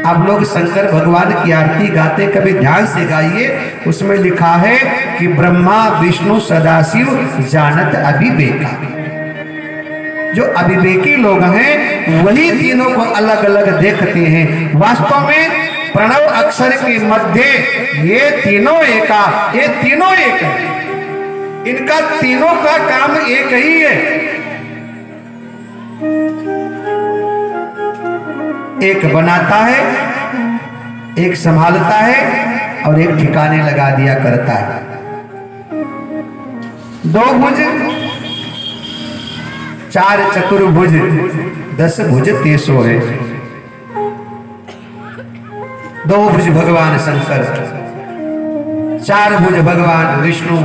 आप लोग शंकर भगवान की आरती गाते, कभी ध्यान से गाइए, उसमें लिखा है कि ब्रह्मा विष्णु सदाशिव जानत अविवेका। जो अविवेकी लोग हैं वही तीनों को अलग अलग देखते हैं। वास्तव में प्रणव अक्षर के मध्य ये तीनों एक है, इनका तीनों का काम एक ही है। एक बनाता है, एक संभालता है और एक ठिकाने लगा दिया करता है। 2 भुज 4 चतुर्भुज 10 भुज 300 है। 2 भुज भगवान शंकर, 4 भुज भगवान विष्णु,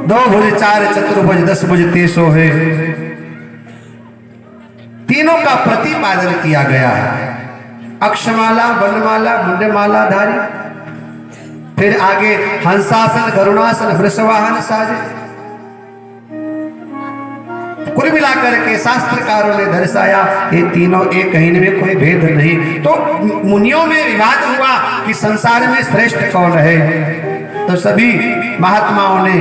2 भुज 4 चतुर्भुज 10 भुज 300 है। तीनों का प्रतिपादन किया गया है। अक्षमाला, वनमाला, मुंडमाला धारी, फिर आगे हंसासन, गरुणासन, वृषवाहन साजे। कुल मिलाकर के शास्त्रकारों ने दर्शाया ये तीनों एक, इनमें कोई भेद नहीं। तो मुनियों में विवाद हुआ कि संसार में श्रेष्ठ कौन है। तो सभी महात्माओं ने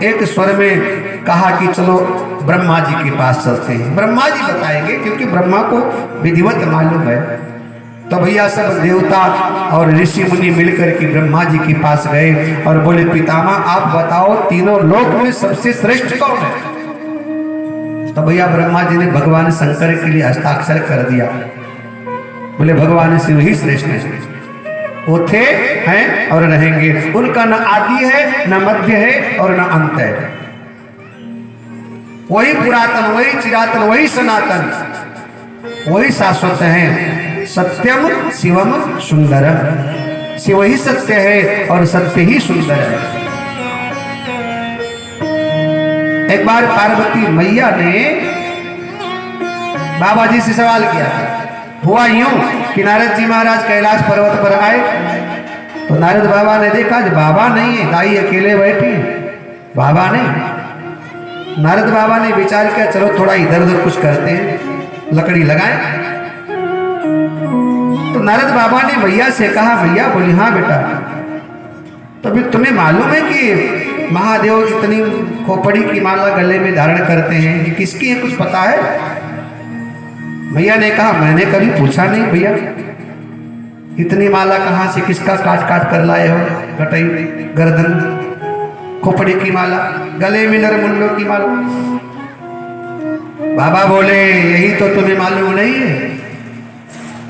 एक स्वर में कहा कि चलो ब्रह्मा जी के पास चलते हैं, ब्रह्मा जी बताएंगे, क्योंकि ब्रह्मा को विधिवत मालूम है। तो भैया सब देवता और ऋषि मुनि मिलकर के ब्रह्मा जी के पास गए और बोले पितामह आप बताओ तीनों लोक में सबसे श्रेष्ठ कौन है। तो भैया ब्रह्मा जी ने भगवान शंकर के लिए हस्ताक्षर कर दिया, बोले भगवान शिव ही श्रेष्ठ है, वो थे, हैं और रहेंगे। उनका न आदि है, न मध्य है और न अंत है। वही पुरातन, वही चिरातन, वही सनातन, वही शाश्वत है। सत्यम शिवम सुंदरम, शिव ही सत्य है और सत्य ही सुंदर है। एक बार पार्वती मैया ने बाबा जी से सवाल किया। हुआ यूं कि नारद जी महाराज कैलाश पर्वत पर आए तो नारद बाबा ने देखा जो बाबा नहीं है, दाई अकेले बैठी है, बाबा नहीं। नारद बाबा ने विचार किया चलो थोड़ा इधर उधर कुछ करते हैं, लकड़ी लगाएं। तो नारद बाबा ने मैया से कहा, मैया बोली हाँ बेटा, तो फिर तुम्हें मालूम है कि महादेव इतनी खोपड़ी की माला गले में धारण करते हैं, कि किसकी है कुछ पता है? भैया ने कहा मैंने कभी पूछा नहीं भैया, इतनी माला कहाँ से, किसका काट काट कर लाए हो? कटाई, गर्दन, खोपड़ी की माला, गले में नरमुंडों की माला। बाबा बोले यही तो तुम्हें मालूम नहीं है,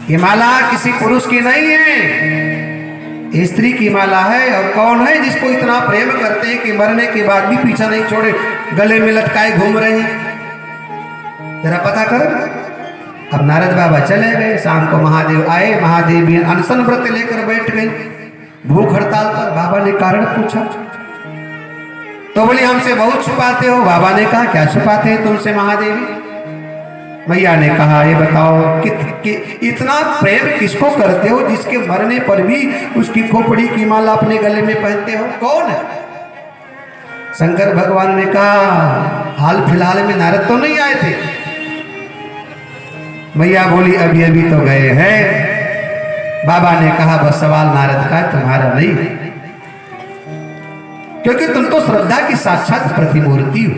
ये माला किसी पुरुष की नहीं है, स्त्री की माला है। और कौन है जिसको इतना प्रेम करते हैं कि मरने के बाद भी पीछा नहीं छोड़े, गले में लटकाए घूम रहे हैं, जरा पता करो। अब नारद बाबा चले गए। शाम को महादेव आए, महादेव भी अनशन व्रत लेकर बैठ गए, भूख हड़ताल पर। बाबा ने कारण पूछा तो बोले हमसे बहुत छुपाते हो। बाबा ने कहा क्या छुपाते हैं तुमसे महादेवी? मैया ने कहा ये बताओ कि इतना प्रेम किसको करते हो जिसके मरने पर भी उसकी खोपड़ी की माला अपने गले में पहनते हो? कौन है? शंकर भगवान ने कहा हाल फिलहाल में नारद तो नहीं आए थे, मैया बोली अभी अभी तो गए हैं। बाबा ने कहा बस सवाल नारद का तुम्हारा नहीं, क्योंकि तुम तो श्रद्धा की साक्षात प्रतिमूर्ति हो।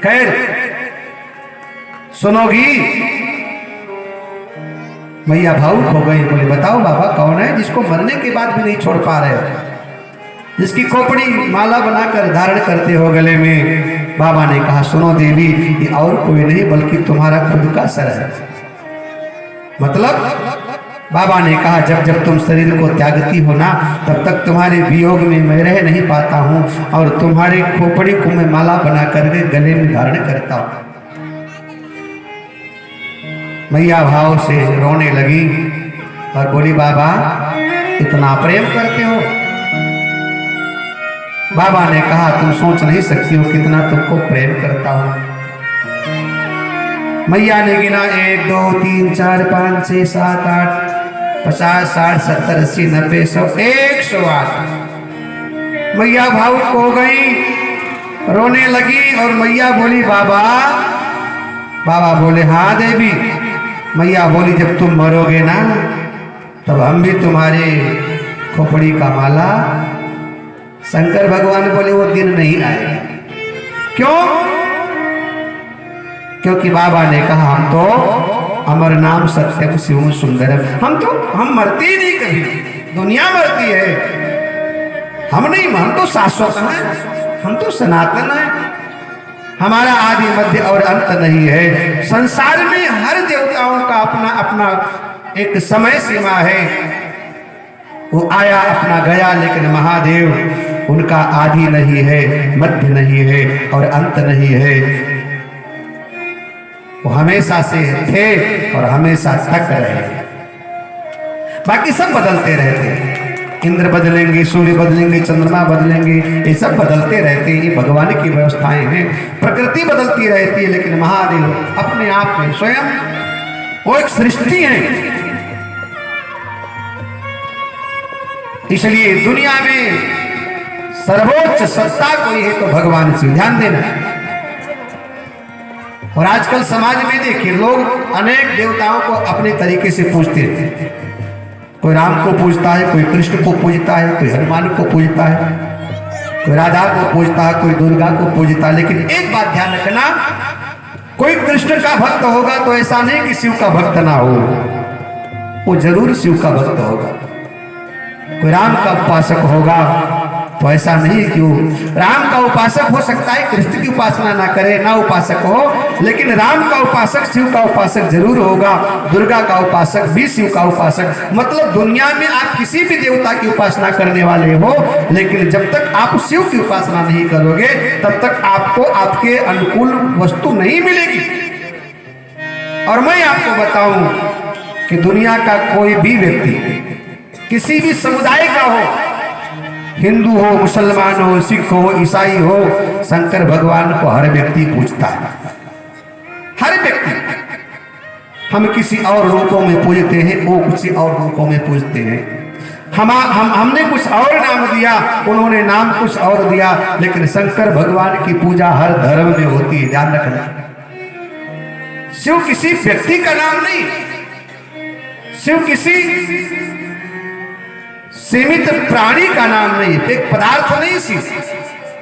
खैर सुनोगी? मैया भावुक हो गई, बोले बताओ बाबा कौन है जिसको मरने के बाद भी नहीं छोड़ पा रहे हो, जिसकी खोपड़ी माला बनाकर धारण करते हो गले में? बाबा ने कहा सुनो देवी, ये और कोई नहीं बल्कि तुम्हारा खुद का सर है। मतलब बाबा ने कहा जब जब तुम शरीर को त्यागती हो ना, तब तक तुम्हारे वियोग में मैं रह नहीं पाता हूं और तुम्हारी खोपड़ी को मैं माला बना करके गले में धारण करता हूं। मैया भाव से रोने लगी और बोली बाबा इतना प्रेम करते हो? बाबा ने कहा तुम सोच नहीं सकती हो कितना तुमको प्रेम करता हूं। मैया ने गिना 1 2 3 4 5 6 7 8 50 60 70 80 90 100 108। मैया भावुक हो गई, रोने लगी और मैया बोली बाबा। बाबा बोले हाँ देवी। मैया बोली जब तुम मरोगे ना तब हम भी तुम्हारे खोपड़ी का माला। शंकर भगवान बोले वो दिन नहीं आएगा। क्यों? क्योंकि बाबा ने कहा हम तो अमर नाम सत्यम शिवम सुंदरम, हम मरते ही नहीं कभी, दुनिया मरती है, हम नहीं, हम तो शाश्वत हैं, हम तो सनातन हैं, हमारा आदि मध्य और अंत नहीं है। संसार में हर देवताओं का अपना अपना एक समय सीमा है, वो आया अपना गया, लेकिन महादेव उनका आदि नहीं है, मध्य नहीं है और अंत नहीं है। वो हमेशा से थे और हमेशा तक रहे। बाकी सब बदलते रहते हैं, इंद्र बदलेंगे, सूर्य बदलेंगे, चंद्रमा बदलेंगे, ये सब बदलते रहते हैं। ये भगवान की व्यवस्थाएं हैं, प्रकृति बदलती रहती है, लेकिन महादेव अपने आप में स्वयं वो एक सृष्टि है। इसलिए दुनिया में सर्वोच्च सत्ता कोई है तो भगवान शिव। ध्यान देना। और आजकल समाज में देखिए लोग अनेक देवताओं को अपने तरीके से पूजते हैं। कोई राम को पूजता है, कोई कृष्ण को पूजता है, कोई हनुमान को पूजता है, कोई राधा को पूजता है, कोई दुर्गा को पूजता है। लेकिन एक बात ध्यान रखना, कोई कृष्ण का भक्त होगा तो ऐसा नहीं कि शिव का भक्त ना हो, वो जरूर शिव का भक्त होगा। कोई राम का उपासक होगा तो ऐसा नहीं कि वो राम का उपासक हो सकता है, कृष्ण की उपासना ना करे, ना उपासक हो, लेकिन राम का उपासक शिव का उपासक जरूर होगा, दुर्गा का उपासक भी शिव का उपासक। मतलब दुनिया में आप किसी भी देवता की उपासना करने वाले हो, लेकिन जब तक आप शिव की उपासना नहीं करोगे तब तक आपको आपके अनुकूल वस्तु नहीं मिलेगी। और मैं आपको बताऊं कि दुनिया का कोई भी व्यक्ति किसी भी समुदाय का हो, हिंदू हो, मुसलमान हो, सिख हो, ईसाई हो, शंकर भगवान को हर व्यक्ति पूजता है। हर व्यक्ति। हम किसी और रूपों में पूजते हैं, वो किसी और रूपों में पूजते हैं। हमने कुछ और नाम दिया, उन्होंने नाम कुछ और दिया, लेकिन शंकर भगवान की पूजा हर धर्म में होती है। ध्यान रखना। शिव किसी व्यक्ति का नाम नहीं, शिव किसी सीमित प्राणी का नाम नहीं, एक पदार्थ नहीं।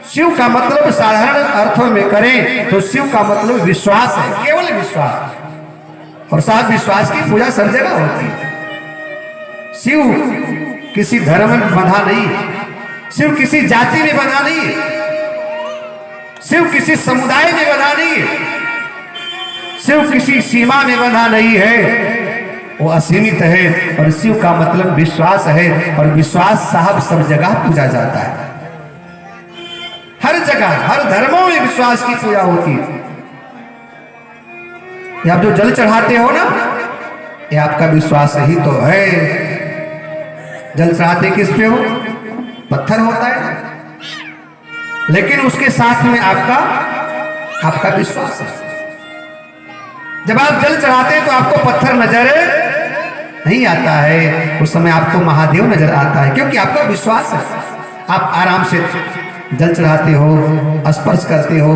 शिव का मतलब साधारण अर्थों में करें तो शिव का मतलब विश्वास है, केवल विश्वास। और साथ विश्वास की पूजा सब जगह होती है। शिव किसी धर्म में बंधा नहीं, शिव किसी जाति में बंधा नहीं है, शिव किसी समुदाय में बंधा नहीं है, शिव किसी सीमा में बंधा नहीं है, वो असीमित है। और शिव का मतलब विश्वास है, और विश्वास साहब सब जगह पूजा जाता है। हर जगह, हर धर्मों में विश्वास की पूजा होती है। ये आप जो जल चढ़ाते हो ना, ये आपका विश्वास ही तो है। जल चढ़ाते किस पे हो? पत्थर होता है, लेकिन उसके साथ में आपका विश्वास है। जब आप जल चढ़ाते हैं तो आपको पत्थर नजर नहीं आता है, उस समय आपको महादेव नजर आता है, क्योंकि आपका विश्वास है। आप आराम से जल चढ़ाते हो, स्पर्श करते हो।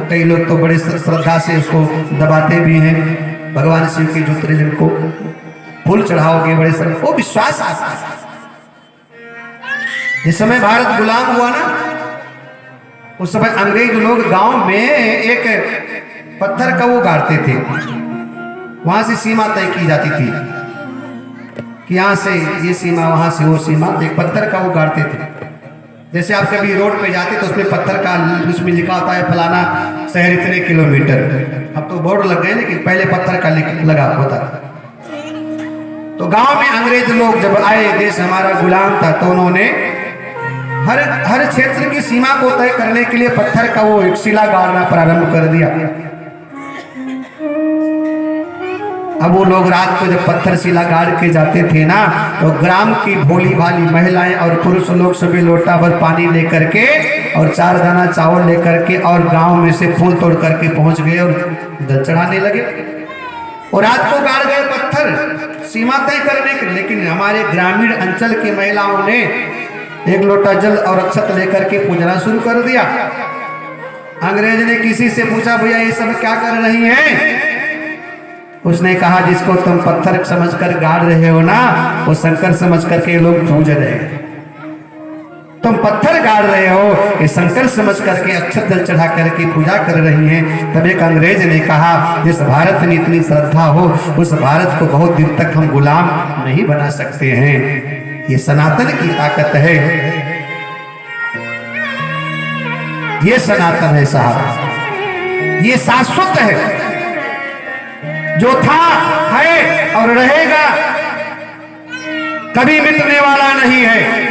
कई लोग तो बड़े श्रद्धा से उसको दबाते भी हैं, भगवान शिव के जो त्रिलिंग को फूल चढ़ाओगे बड़े सर वो विश्वास आता है। जिस समय भारत गुलाम हुआ ना, उस समय अंग्रेज लोग गांव में एक पत्थर का वो गाड़ते थे, वहां से सीमा तय की जाती थी कि यहां से ये सीमा, वहां से वो सीमा, एक पत्थर का वो गाड़ते थे। जैसे आप कभी रोड पे जाते तो उसमें पत्थर का उसमें लिखा होता है फलाना शहर इतने किलोमीटर। अब तो बोर्ड लग गए, लेकिन पहले पत्थर का लगा होता था। तो गांव में अंग्रेज लोग जब आए, देश हमारा गुलाम था, तो उन्होंने हर क्षेत्र की सीमा को तय करने के लिए पत्थर का वो एक शिला गाड़ना प्रारंभ कर दिया। अब वो लोग रात को जब पत्थर शिला गाड़ के जाते थे ना, तो ग्राम की भोली भाली महिलाएं और पुरुष लोग सभी लोटा भर पानी लेकर के और 4 दाना चावल लेकर के और गांव में से फूल तोड़ करके पहुंच गए और जल चढ़ाने लगे। और रात को गाड़ गए पत्थर सीमा तय करने के। लेकिन हमारे ग्रामीण अंचल की महिलाओं ने 1 लोटा जल और अक्षत लेकर के पूजना शुरू कर दिया। अंग्रेज ने किसी से पूछा, भैया ये सब क्या कर रही हैं? उसने कहा, जिसको तुम पत्थर समझकर गाड़ रहे हो ना, वो शंकर समझ करके लोग पूज रहे हैं। तुम पत्थर गाड़ रहे हो, ये शंकर समझ करके अक्षत जल चढ़ा करके पूजा कर रही हैं। तब एक अंग्रेज ने कहा, जिस भारत में इतनी श्रद्धा हो, उस भारत को बहुत दिन तक हम गुलाम नहीं बना सकते हैं। ये सनातन की ताकत है, ये सनातन है साहब, ये शाश्वत है, जो था है और रहेगा, कभी मिटने वाला नहीं है।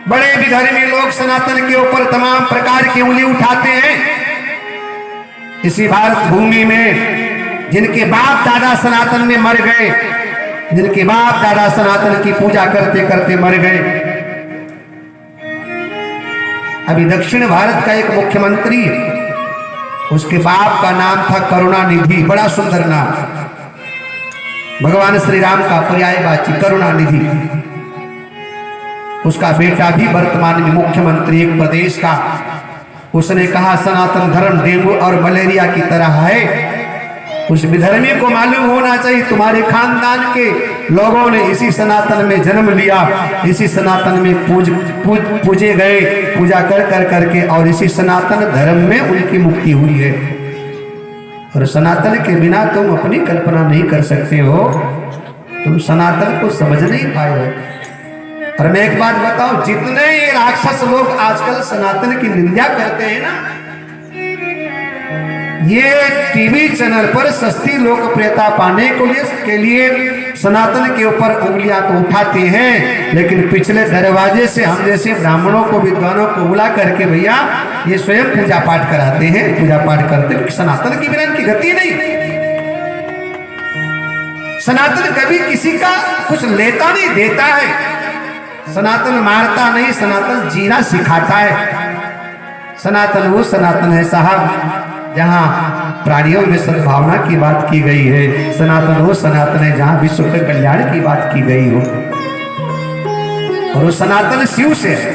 बड़े विधर्मी लोग सनातन के ऊपर तमाम प्रकार की उंगली उठाते हैं। इसी भारत भूमि में जिनके बाप दादा सनातन में मर गए, जिनके बाप दादा सनातन की पूजा करते करते मर गए। अभी दक्षिण भारत का एक मुख्यमंत्री, उसके बाप का नाम था करुणानिधि, बड़ा सुंदर नाम, भगवान श्री राम का पर्यायवाची करुणानिधि। उसका बेटा भी वर्तमान में मुख्यमंत्री एक प्रदेश का। उसने कहा, सनातन धर्म डेंगू और मलेरिया की तरह है। उस विधर्मी को मालूम होना चाहिए, तुम्हारे खानदान के लोगों ने इसी सनातन में जन्म लिया, इसी सनातन में पूजे गए, पूजा कर करके, और इसी सनातन धर्म में उनकी मुक्ति हुई है। और सनातन के बिना तुम अपनी कल्पना नहीं कर सकते हो, तुम सनातन को समझ नहीं पाए हो। और मैं एक बात बताऊं, जितने ये राक्षस लोग आजकल सनातन की निंदा करते हैं ना, ये टीवी चैनल पर सस्ती लोकप्रियता पाने के लिए सनातन के ऊपर उंगलियां तो उठाते हैं, लेकिन पिछले दरवाजे से हम जैसे ब्राह्मणों को, विद्वानों को बुला करके भैया ये स्वयं पूजा पाठ कराते हैं, पूजा पाठ करते हैं। सनातन की बिना इनकी गति नहीं। सनातन कभी किसी का कुछ लेता नहीं, देता है। सनातन मारता नहीं, सनातन जीना सिखाता है। सनातन वो सनातन है साहब जहां प्राणियों में सद्भावना की बात की गई है। सनातन वो सनातन है जहां विश्व के कल्याण की बात की गई हो। और वो सनातन शिव से है,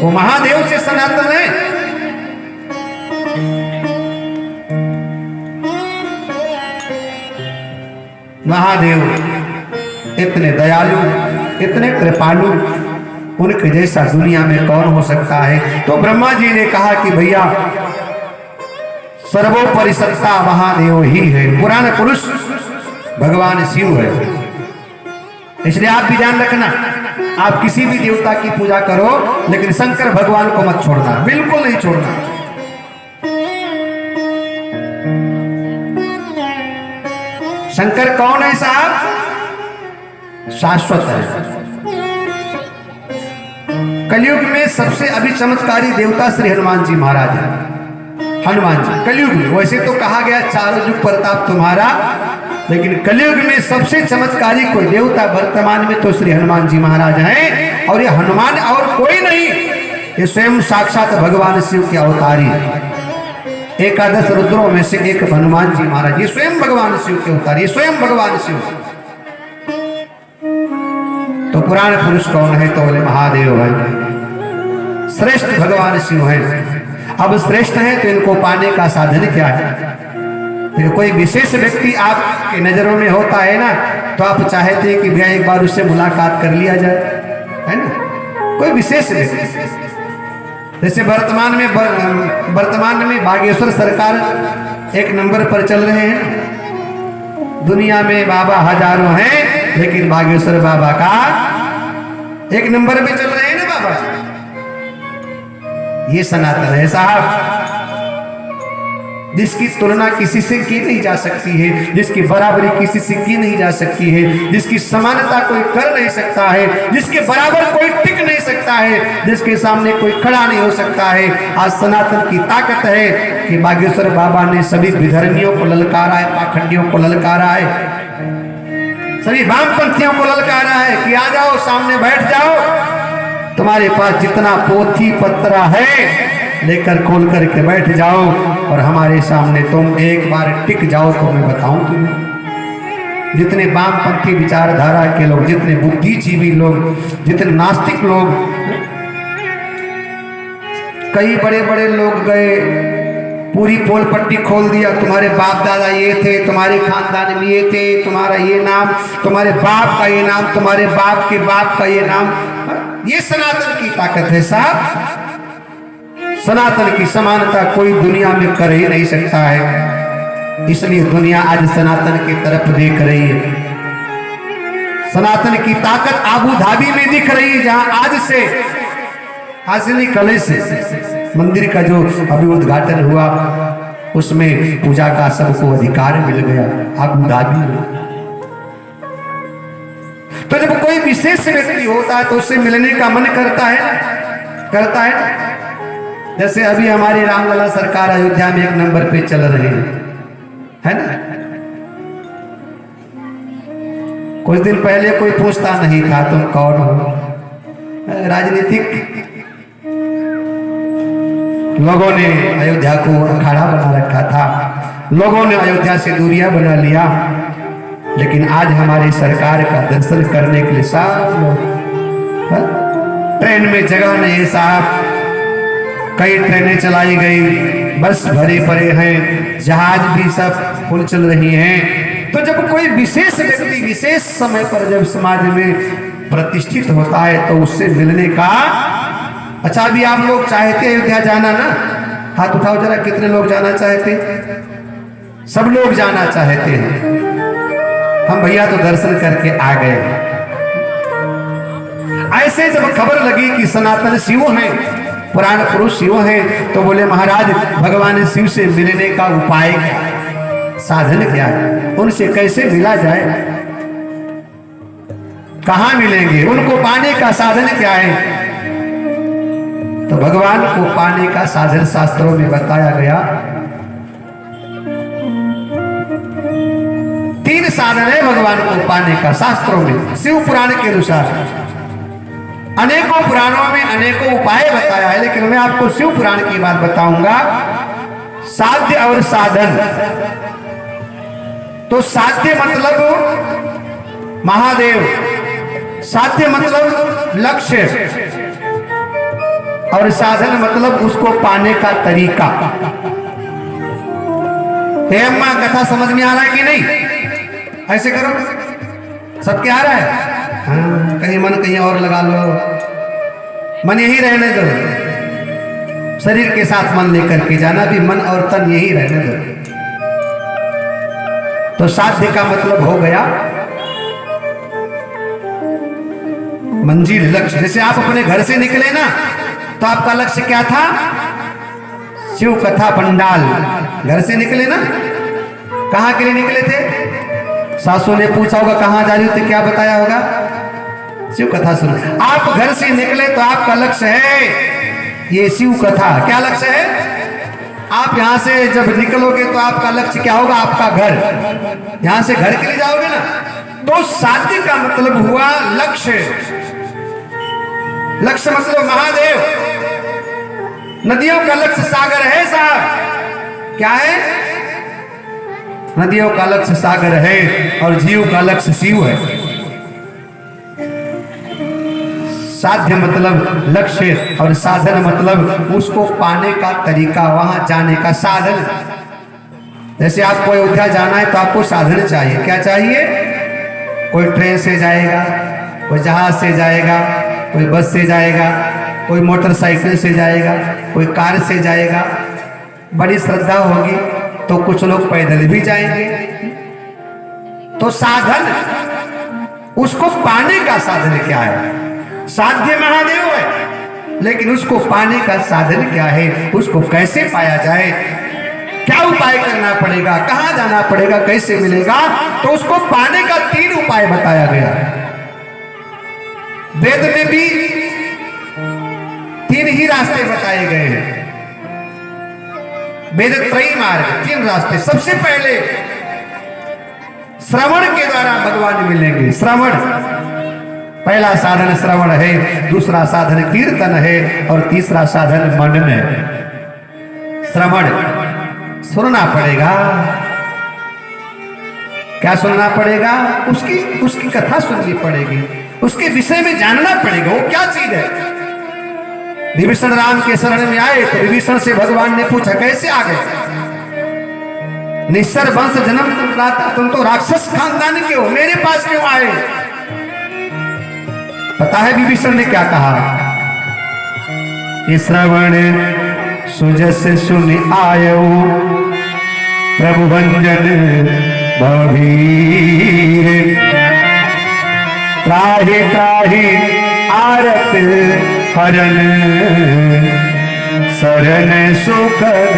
वो महादेव से सनातन है। महादेव इतने दयालु, इतने कृपालु, उनके जैसा दुनिया में कौन हो सकता है। तो ब्रह्मा जी ने कहा कि भैया सर्वोपरि सत्ता महादेव ही है, पुराण पुरुष भगवान शिव है। इसलिए आप भी ध्यान रखना, आप किसी भी देवता की पूजा करो, लेकिन शंकर भगवान को मत छोड़ना, बिल्कुल नहीं छोड़ना। शंकर कौन है साहब? शाश्वत है। कलयुग में सबसे अभी चमत्कारी देवता श्री हनुमान जी महाराज हैं। हनुमान जी कलयुग में, वैसे तो कहा गया चारों युग प्रताप तुम्हारा, लेकिन कलयुग में सबसे चमत्कारी कोई देवता वर्तमान में तो श्री हनुमान जी महाराज हैं। और ये हनुमान और कोई नहीं, ये स्वयं साक्षात भगवान शिव के अवतारी, एकादश रुद्रों में से एक हनुमान जी महाराज, ये स्वयं भगवान शिव के अवतारी, ये स्वयं भगवान शिव। तो पुराण पुरुष कौन है? तो बोले महादेव है, श्रेष्ठ भगवान शिव है। अब श्रेष्ठ है तो इनको पाने का साधन क्या है? लेकिन कोई विशेष व्यक्ति आपके नजरों में होता है ना, तो आप चाहते हैं कि भैया एक बार उससे मुलाकात कर लिया जाए, है ना। कोई विशेष व्यक्ति, जैसे वर्तमान में बागेश्वर सरकार एक नंबर पर चल रहे हैं। दुनिया में बाबा हजारों हैं, लेकिन बागेश्वर बाबा का एक नंबर पे चल रहे हैं ना बाबा। ये सनातन है साहब, जिसकी तुलना किसी से की नहीं जा सकती है, जिसकी बराबरी किसी से की नहीं जा सकती है, जिसकी समानता कोई कर नहीं सकता है, जिसके बराबर कोई टिक नहीं सकता है, जिसके सामने कोई खड़ा नहीं हो सकता है। आज सनातन की ताकत है कि बागेश्वर बाबा ने सभी विधर्मियों को ललकारा है, पाखंडियों को ललकारा है, सभी वामपंथियों को ललकारा है कि आ जाओ, सामने बैठ जाओ, तुम्हारे पास जितना पोथी पत्रा है लेकर खोल करके बैठ जाओ और हमारे सामने तुम एक बार टिक जाओ तो मैं बताऊं तुम्हें। जितने वामपंथी विचारधारा के लोग, जितने बुद्धिजीवी लोग, जितने नास्तिक लोग, कई बड़े बड़े लोग गए, पूरी पोल पट्टी खोल दिया, तुम्हारे बाप दादा ये थे, तुम्हारे खानदान में ये थे, तुम्हारा ये नाम, तुम्हारे बाप का ये नाम, तुम्हारे बाप के बाप का ये नाम। ये सनातन की ताकत है साहब। सनातन की समानता कोई दुनिया में कर ही नहीं सकता है, इसलिए दुनिया आज सनातन की तरफ देख रही है। सनातन की ताकत आबू धाबी में दिख रही है, जहां आज से हासिली कले से मंदिर का जो अभी उद्घाटन हुआ, उसमें पूजा का सबको अधिकार मिल गया आबू धाबी में। तो जब कोई विशेष व्यक्ति होता है तो उससे मिलने का मन करता है। जैसे अभी हमारी रामलला सरकार अयोध्या में एक नंबर पे चल रही है ना। कुछ दिन पहले कोई पूछता नहीं था तुम कौन हो। राजनीतिक लोगों ने अयोध्या को अखाड़ा बना रखा था, लोगों ने अयोध्या से दूरियां बना लिया, लेकिन आज हमारी सरकार का दर्शन करने के लिए सब लोग, ट्रेन में जगह नहीं साहब, कई ट्रेनें चलाई गई, बस भरे पड़े हैं, जहाज भी सब फुल चल रही हैं। तो जब कोई विशेष व्यक्ति विशेष समय पर जब समाज में प्रतिष्ठित होता है तो उससे मिलने का। अच्छा, अभी आप लोग चाहते अयोध्या जाना ना, हाथ उठाओ जरा, कितने लोग जाना चाहते? सब लोग जाना चाहते हैं। हम भैया तो दर्शन करके आ गए। ऐसे जब खबर लगी कि सनातन शिव हैं, पुराण पुरुष शिव हैं, तो बोले महाराज भगवान शिव से मिलने का उपाय क्या, साधन क्या है, उनसे कैसे मिला जाए, कहां मिलेंगे, उनको पाने का साधन क्या है। तो भगवान को पाने का साधन शास्त्रों में बताया गया। 3 साधन है भगवान को पाने का शास्त्रों में, शिव पुराण के अनुसार। अनेकों पुराणों में अनेकों उपाय बताया है, लेकिन मैं आपको शिव पुराण की बात बताऊंगा। साध्य और साधन। तो साध्य मतलब महादेव, साध्य मतलब लक्ष्य, और साधन मतलब उसको पाने का तरीका। अम्मा कथा समझ में आ रहा है कि नहीं? ऐसे करो, सबके आ रहा है? हाँ, कहीं मन कहीं और लगा लो, मन यही रहने दो, शरीर के साथ मन लेकर के जाना, भी मन और तन यही रहने दो। तो साध्य का मतलब हो गया मंजिल, लक्ष्य। जैसे आप अपने घर से निकले ना, तो आपका लक्ष्य क्या था? शिव कथा पंडाल। घर से निकले ना, कहां के लिए निकले थे? सासू ने पूछा होगा कहां जा रही हो, तो क्या बताया होगा? शिव कथा सुनो। आप घर से निकले तो आपका लक्ष्य है ये शिव कथा। क्या लक्ष्य है? आप यहां से जब निकलोगे तो आपका लक्ष्य क्या होगा? आपका घर। यहां से घर के लिए जाओगे ना, तो साध्य का मतलब हुआ लक्ष्य। लक्ष्य मतलब महादेव। नदियों का लक्ष्य सागर है साहब। क्या है? नदियों का लक्ष्य सागर है और जीव का लक्ष्य शिव है। साध्य मतलब लक्ष्य और साधन मतलब उसको पाने का तरीका, वहां जाने का साधन। जैसे आपको अयोध्या जाना है तो आपको साधन चाहिए। क्या चाहिए? कोई ट्रेन से जाएगा, कोई जहाज से जाएगा, कोई बस से जाएगा, कोई मोटरसाइकिल से जाएगा, कोई कार से जाएगा। बड़ी श्रद्धा होगी तो कुछ लोग पैदल भी जाएंगे। तो साधन, उसको पाने का साधन क्या है? साध्य महादेव है, लेकिन उसको पाने का साधन क्या है? उसको कैसे पाया जाए? क्या उपाय करना पड़ेगा? कहां जाना पड़ेगा? कैसे मिलेगा? तो उसको पाने का 3 उपाय बताया गया। वेद में भी 3 ही रास्ते बताए गए हैं। वेद त्रयी मार्ग, 3 रास्ते। सबसे पहले श्रवण के द्वारा भगवान मिलेंगे। श्रवण, पहला साधन श्रवण है, दूसरा साधन कीर्तन है और तीसरा साधन मनन है। श्रवण, सुनना पड़ेगा। क्या सुनना पड़ेगा? उसकी कथा सुननी पड़ेगी, उसके विषय में जानना पड़ेगा वो क्या चीज है। विभीषण राम के शरण में आए तो विभीषण से भगवान ने पूछा कैसे आ गए? निस्सर वंश जन्म तुम तो राक्षस खानदान के हो, मेरे पास क्यों आए? पता है विभीषण ने क्या कहा? ये श्रवण सुजस सुन आयो प्रभु भंजन भवभीर, त्राहि त्राहि आरत हरन शरण सुखद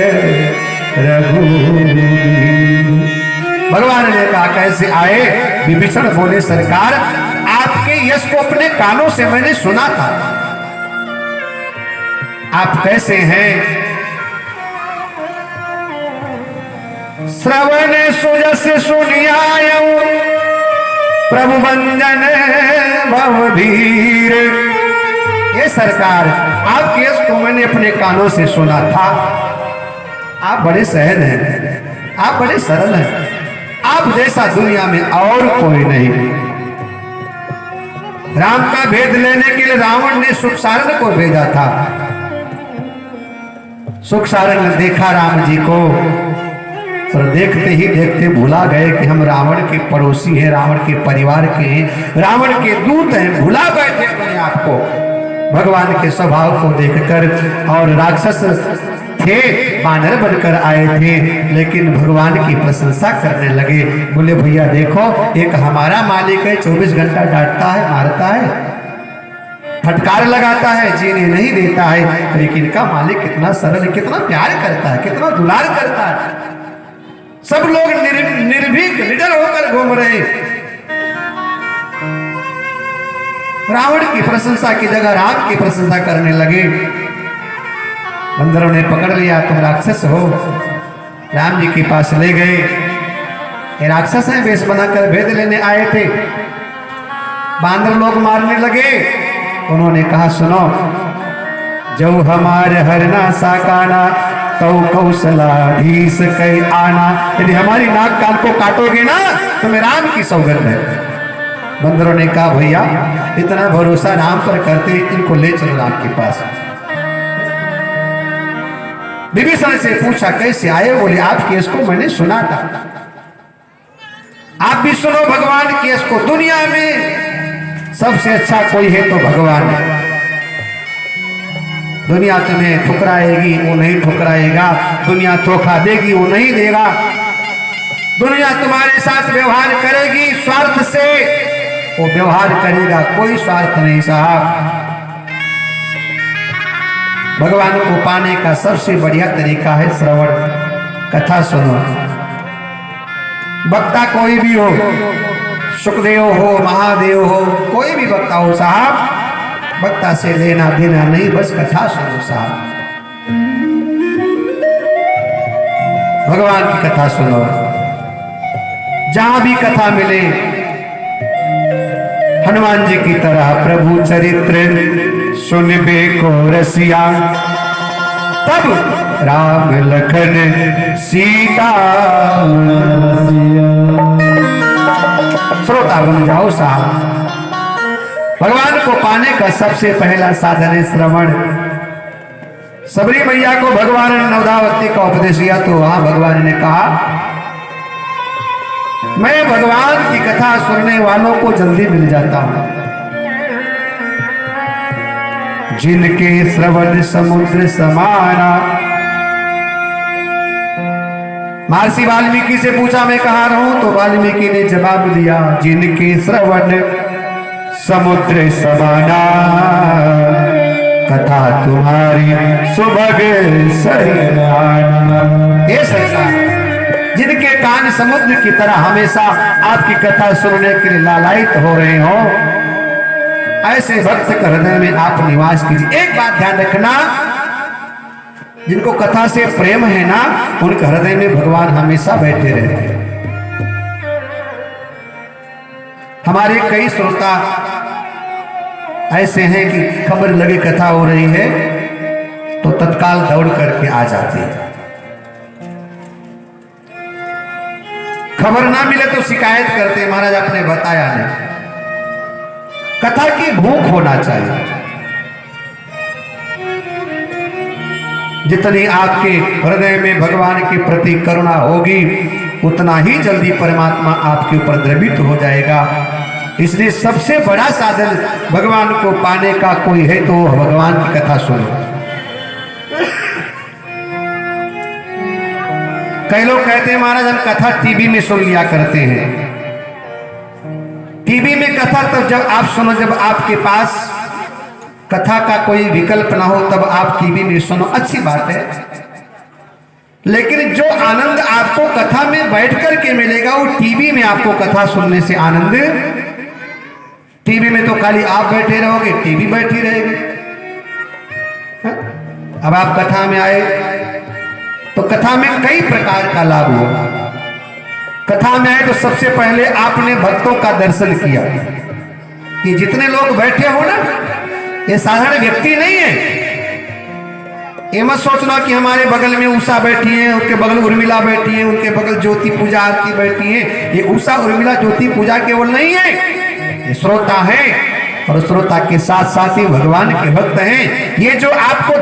रघुवीर। भगवान ने कहा कैसे आए? विभीषण बोले सरकार आपके यश को अपने कानों से मैंने सुना था। आप कैसे हैं? श्रवण सुजस सुनियायो प्रभु भंजन भवभीर। ये सरकार आपके यश को मैंने अपने कानों से सुना था। आप बड़े सहज हैं, आप बड़े सरल हैं, आप जैसा दुनिया में और कोई नहीं। राम का भेद लेने के लिए रावण ने सुखसारण को भेजा था। सुखसारण ने देखा राम जी को और देखते ही देखते भुला गए कि हम रावण के पड़ोसी हैं, रावण के परिवार के हैं, रावण के दूत हैं। भुला बैठे अपने आप को भगवान के स्वभाव को देखकर। और राक्षस थे, बानर बनकर आए थे, लेकिन भगवान की प्रशंसा करने लगे। बोले भैया देखो, एक हमारा मालिक है, 24 घंटा डांटता है, मारता है, फटकार लगाता है, जीने नहीं देता है, लेकिन इनका मालिक कितना सरल है, कितना प्यार करता है, कितना दुलार करता है। सब लोग निर्भीक निडर होकर घूम रहे। रावण की प्रशंसा की जगह राम की प्रशंसा करने लगे। बंदरों ने पकड़ लिया, तुम राक्षस हो। राम जी के पास ले गए। ये राक्षस हैं, वेश बनाकर भेद लेने आए थे। बांदर लोग मारने लगे। उन्होंने कहा सुनो, जो हमारे हरना साकाना तो कौशलाधीश कई आना। यदि हमारी नाक कान को काटोगे ना तो मैं राम की सौगंध है। बंदरों ने कहा भैया इतना भरोसा राम पर करते, इनको ले चलो राम के पास। विभीषण से पूछा कैसे आए? बोले आपके इसको मैंने सुना था। आप भी सुनो भगवान के इसको। दुनिया में सबसे अच्छा कोई है तो भगवान है। दुनिया तुम्हें ठुकराएगी, वो नहीं ठुकराएगा। दुनिया धोखा देगी, वो नहीं देगा। दुनिया तुम्हारे साथ व्यवहार करेगी स्वार्थ से, वो व्यवहार करेगा कोई स्वार्थ नहीं साहब। भगवान को पाने का सबसे बढ़िया तरीका है श्रवण, कथा सुनो। वक्ता कोई भी हो, सुखदेव हो, महादेव हो, कोई भी वक्ता हो साहब, वक्ता से लेना देना नहीं, बस कथा सुनो साहब। भगवान की कथा सुनो। जहां भी कथा मिले हनुमान जी की तरह प्रभु चरित्र सुनबे को रसिया, तब राम लखन सीता श्रोता बन जाओ साहब। भगवान को पाने का सबसे पहला साधन है श्रवण। सबरी मैया को भगवान ने नवदावती का उपदेश दिया तो वहां भगवान ने कहा मैं भगवान की कथा सुनने वालों को जल्दी मिल जाता हूं। जिनके श्रवण समुद्र समाना। महर्षि वाल्मीकि से पूछा मैं कहाँ रहूं, तो वाल्मीकि ने जवाब दिया जिनके श्रवण समुद्र समाना, कथा तुम्हारी सुभग सरियाना। ये संसार जिनके कान समुद्र की तरह हमेशा आपकी कथा सुनने के लिए लालायित हो रहे हो, ऐसे भक्त के हृदय में आप निवास कीजिए। एक बात ध्यान रखना, जिनको कथा से प्रेम है ना, उनके हृदय में भगवान हमेशा बैठे रहते हैं। हमारे कई श्रोता ऐसे हैं कि खबर लगे कथा हो रही है तो तत्काल दौड़ करके आ जाते हैं, खबर ना मिले तो शिकायत करते हैं, महाराज आपने बताया नहीं। कथा की भूख होना चाहिए। जितनी आपके हृदय में भगवान के प्रति करुणा होगी, उतना ही जल्दी परमात्मा आपके ऊपर द्रवित हो जाएगा। इसलिए सबसे बड़ा साधन भगवान को पाने का कोई है तो भगवान की कथा सुनो। कई लोग कहते हैं महाराज हम कथा टीवी में सुन लिया करते हैं। टीवी में कथा तब जब आप सुनो जब आपके पास कथा का कोई विकल्प ना हो, तब आप टीवी में सुनो, अच्छी बात है। लेकिन जो आनंद आपको कथा में बैठकर के मिलेगा, वो टीवी में आपको कथा सुनने से आनंद। टीवी में तो खाली आप बैठे रहोगे, टीवी बैठी रहेगी। अब आप कथा में आए तो कथा में कई प्रकार का लाभ होगा। कथा में आए तो सबसे पहले आपने भक्तों का दर्शन किया। ये जितने लोग बैठे हो ना, ये साधारण व्यक्ति नहीं है। ये मत सोचना कि हमारे बगल में उषा बैठी है, उनके बगल उर्मिला बैठी है, उनके बगल ज्योति पूजा आरती बैठी है। ये उषा उर्मिला ज्योति पूजा केवल नहीं है, ये श्रोता है, और श्रोता के साथ साथ ही भगवान के भक्त हैं। ये जो आपको